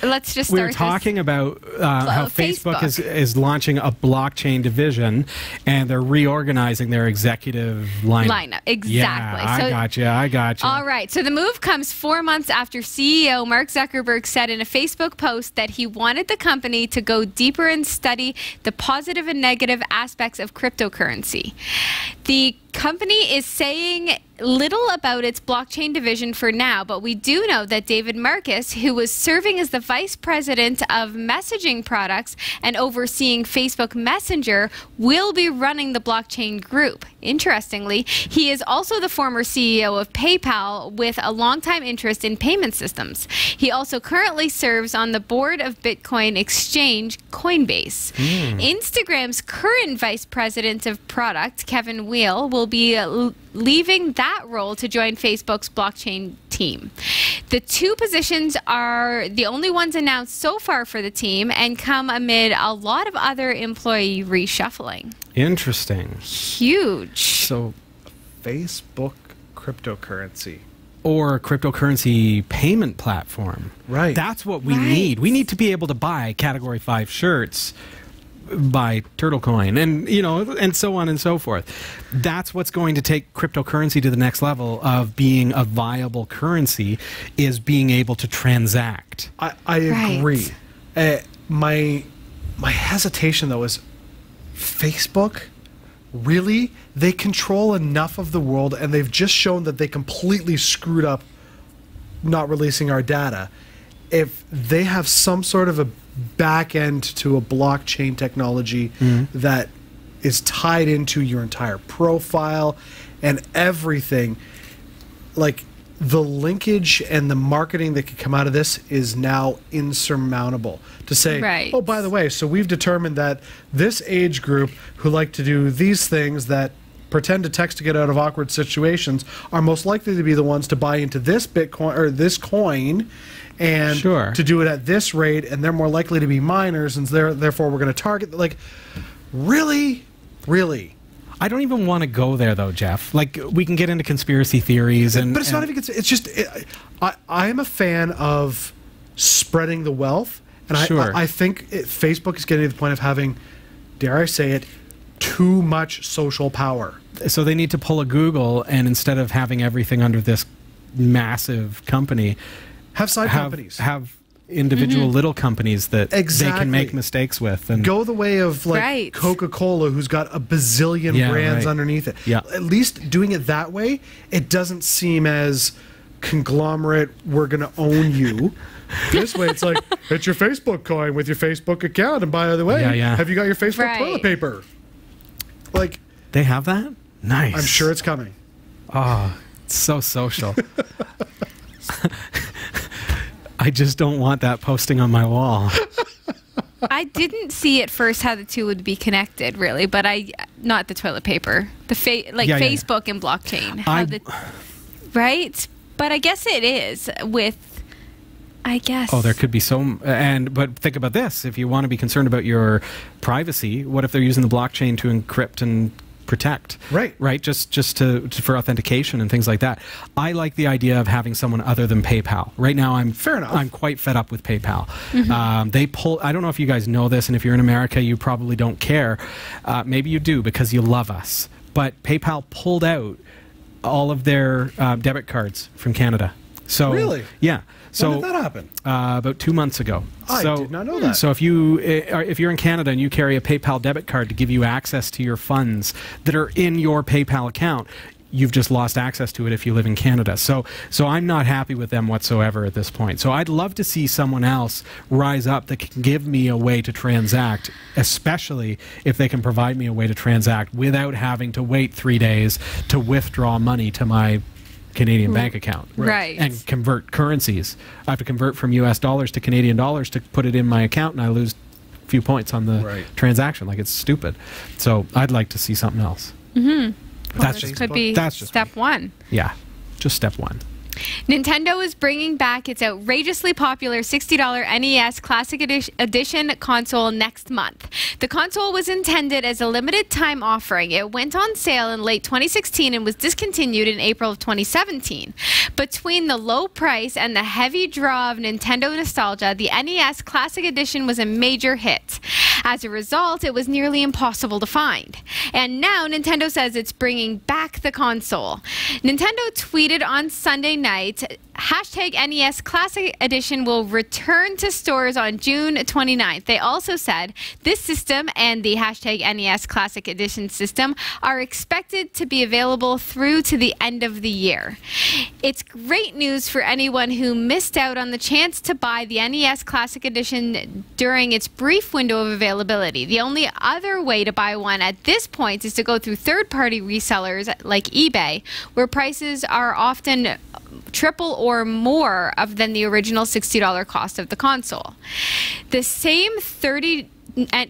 B: let's just
A: we
B: start
A: were talking about how Facebook
B: Facebook.
A: is launching a blockchain division, and they're reorganizing their executive lineup.
B: Exactly.
A: Yeah, I got you.
B: All right. So the move comes 4 months after CEO Mark Zuckerberg said in a Facebook post that he wanted the company to go deeper and study the positive and negative aspects of cryptocurrency. The company is saying little about its blockchain division for now, but we do know that David Marcus, who was serving as the vice president of messaging products and overseeing Facebook Messenger, will be running the blockchain group. Interestingly, he is also the former CEO of PayPal with a longtime interest in payment systems. He also currently serves on the board of Bitcoin exchange Coinbase. Instagram's current vice president of product, Kevin Weil, will be leaving that role to join Facebook's blockchain team. The two positions are the only ones announced so far for the team and come amid a lot of other employee reshuffling.
A: Interesting.
B: Huge.
A: So,
C: Facebook cryptocurrency.
A: or a cryptocurrency payment platform.
C: Right.
A: That's what we need. We need to be able to buy Category 5 shirts by TurtleCoin and, you know, and so on and so forth. That's what's going to take cryptocurrency to the next level of being a viable currency, is being able to transact.
C: I agree. My hesitation, though, is Facebook, really? They control enough of the world, and they've just shown that they completely screwed up not releasing our data. If they have some sort of a back end to a blockchain technology that is tied into your entire profile and everything, like, the linkage and the marketing that could come out of this is now insurmountable. To say,
B: Right.
C: oh, by the way, so we've determined that this age group who like to do these things that pretend to text to get out of awkward situations are most likely to be the ones to buy into this Bitcoin or this coin, and
A: Sure.
C: to do it at this rate, and they're more likely to be minors, and therefore we're going to target. Like, really?
A: I don't even want to go there, though, Jeff. Like, we can get into conspiracy theories,
C: But it's not even. It's just. I am a fan of spreading the wealth, and
A: Sure.
C: I think Facebook is getting to the point of having, dare I say it, too much social power.
A: So they need to pull a Google, and instead of having everything under this massive company,
C: Have side companies.
A: have individual little companies that they
C: Exactly.
A: can make mistakes with. And
C: Go the way of like
B: Right.
C: Coca-Cola, who's got a bazillion
A: Yeah,
C: brands
A: right.
C: underneath it.
A: Yeah.
C: At least doing it that way, it doesn't seem as conglomerate, we're going to own you. This way, it's like, it's your Facebook coin with your Facebook account. And by the way,
A: Yeah.
C: have you got your Facebook
B: Right.
C: toilet paper? Like,
A: they have that? Nice.
C: I'm sure it's coming.
A: Oh, it's so social. I just don't want that posting on my wall.
B: I didn't see at first how the two would be connected, really, but not the toilet paper,
A: Yeah.
B: Facebook and blockchain,
A: I-
B: right? But I guess it is with, I guess.
A: Oh, there could be but think about this. If you want to be concerned about your privacy, what if they're using the blockchain to encrypt and protect? Right. Just for authentication and things like that. I like the idea of having someone other than PayPal. Right now,
C: Fair enough.
A: I'm quite fed up with PayPal. They pull. I don't know if you guys know this, and if you're in America, you probably don't care. Maybe you do because you love us. But PayPal pulled out all of their debit cards from Canada. So
C: Really?
A: Yeah. So
C: when did that happen?
A: about 2 months ago.
C: I did not know that.
A: So if you're in Canada and you carry a PayPal debit card to give you access to your funds that are in your PayPal account, you've just lost access to it if you live in Canada. So I'm not happy with them whatsoever at this point. So I'd love to see someone else rise up that can give me a way to transact, especially if they can provide me a way to transact without having to wait 3 days to withdraw money to my Canadian bank account.
B: Right.
A: And convert currencies. I have to convert from US dollars to Canadian dollars to put it in my account, and I lose a few points on the transaction. Like, it's stupid. So I'd like to see something else. That's
B: This
A: just
B: could be
A: that's just
B: step one.
A: Yeah, just step one.
B: Nintendo is bringing back its outrageously popular $60 NES Classic Edition console next month. The console was intended as a limited time offering. It went on sale in late 2016 and was discontinued in April of 2017. Between the low price and the heavy draw of Nintendo nostalgia, the NES Classic Edition was a major hit. As a result, it was nearly impossible to find. And now Nintendo says it's bringing back the console. Nintendo tweeted on Sunday night, #NES Classic Edition will return to stores on June 29th. They also said this system and the #NES Classic Edition system are expected to be available through to the end of the year. It's great news for anyone who missed out on the chance to buy the NES Classic Edition during its brief window of availability. The only other way to buy one at this point is to go through third-party resellers like eBay, where prices are often triple or more than the original $60 cost of the console. The same 30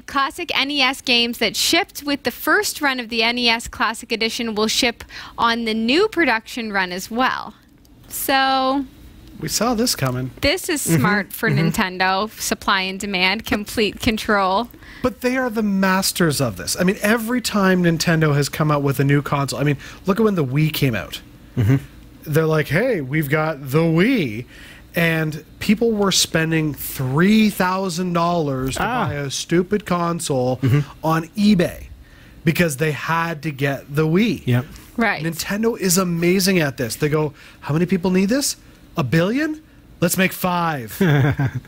B: classic NES games that shipped with the first run of the NES Classic Edition will ship on the new production run as well. So
C: We saw this coming.
B: this is smart for Nintendo. Supply and demand, complete control.
C: But they are the masters of this. I mean, every time Nintendo has come out with a new console, I mean, look at when the Wii came out. They're like, hey, we've got the Wii. And people were spending $3,000 to buy a stupid console on eBay because they had to get the Wii.
A: Yep.
B: Right.
C: Nintendo is amazing at this. They go, how many people need this? 1 billion? Let's make 5. and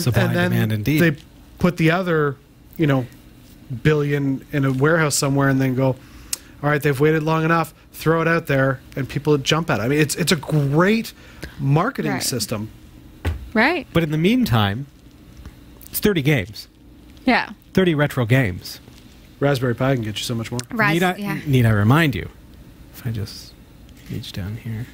A: Supply and
C: then
A: demand indeed.
C: they put the other, billion in a warehouse somewhere and then go, all right, they've waited long enough, throw it out there, and people jump at it. I mean, it's a great marketing system.
B: Right.
A: But in the meantime, it's 30 games.
B: Yeah.
A: 30 retro games.
C: Raspberry Pi can get you so much more.
A: Need I remind you? If I just reach down here.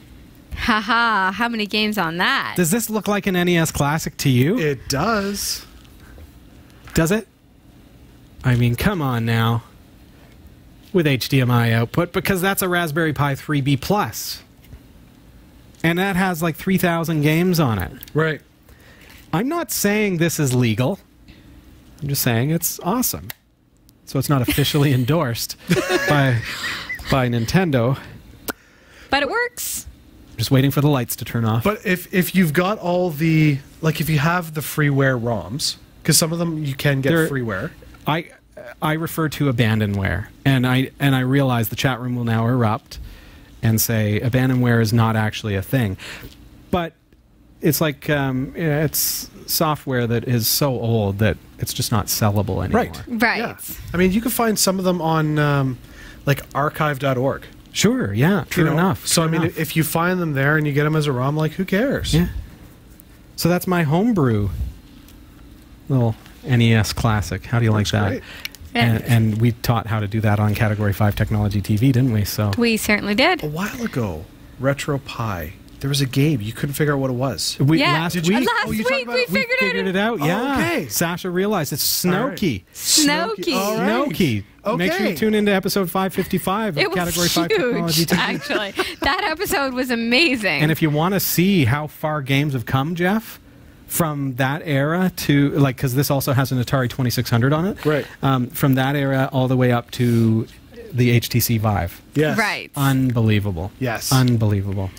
B: Haha, how many games on that?
A: Does this look like an NES Classic to you?
C: It does.
A: Does it? I mean, come on now. With HDMI output, because that's a Raspberry Pi 3B Plus. And that has like 3,000 games on it.
C: Right.
A: I'm not saying this is legal. I'm just saying it's awesome. So it's not officially endorsed by Nintendo.
B: But it works.
A: Just waiting for the lights to turn off.
C: But if you've got all the, like if you have the freeware ROMs, because some of them you can get freeware.
A: I refer to abandonware, and I realize the chat room will now erupt and say abandonware is not actually a thing. But it's like it's software that is so old that it's just not sellable anymore.
B: Right.
C: Yeah. I mean, you can find some of them on like archive.org.
A: Sure, yeah, true enough.
C: So, I mean, if you find them there and you get them as a ROM, like, who cares?
A: Yeah. So that's my homebrew little NES Classic. How do you like that?
C: Great.
A: And we taught how to do that on Category 5 Technology TV, didn't we? So
B: we certainly did.
C: A while ago, Retro Pi, there was a game. You couldn't figure out what it was.
A: Last week
B: we figured
A: it out. Yeah.
C: Oh, okay.
A: Sasha realized it's Snokey.
B: Snokey.
C: All right.
A: Snokey.
C: Okay.
A: Make sure you tune into episode 555 of
B: It was
A: Category 5 Technology
B: huge,
A: TV.
B: actually. That episode was amazing.
A: And if you want to see how far games have come, Jeff, from that era to, like, because this also has an Atari 2600 on it.
C: Right.
A: From that era all the way up to the HTC Vive.
C: Yes.
B: Right.
A: Unbelievable.
C: Yes.
A: Unbelievable.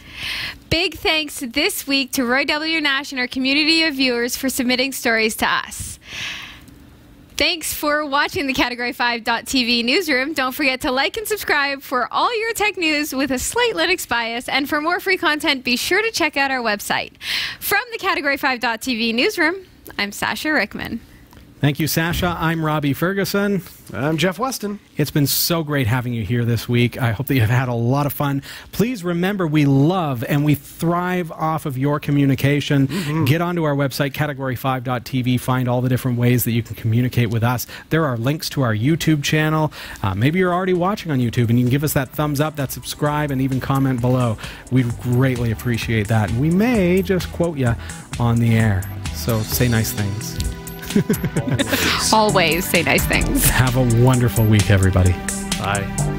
B: Big thanks this week to Roy W. Nash and our community of viewers for submitting stories to us. Thanks for watching the Category5.tv newsroom. Don't forget to like and subscribe for all your tech news with a slight Linux bias. And for more free content, be sure to check out our website. From the Category5.tv newsroom, I'm Sasha Rickman.
A: Thank you, Sasha. I'm Robbie Ferguson.
C: I'm Jeff Weston.
A: It's been so great having you here this week. I hope that you've had a lot of fun. Please remember, we love and we thrive off of your communication. Get onto our website, category5.tv. Find all the different ways that you can communicate with us. There are links to our YouTube channel. Maybe you're already watching on YouTube and you can give us that thumbs up, that subscribe, and even comment below. We'd greatly appreciate that. We may just quote you on the air. So say nice things.
B: Always say nice things.
A: Have a wonderful week, everybody.
C: Bye.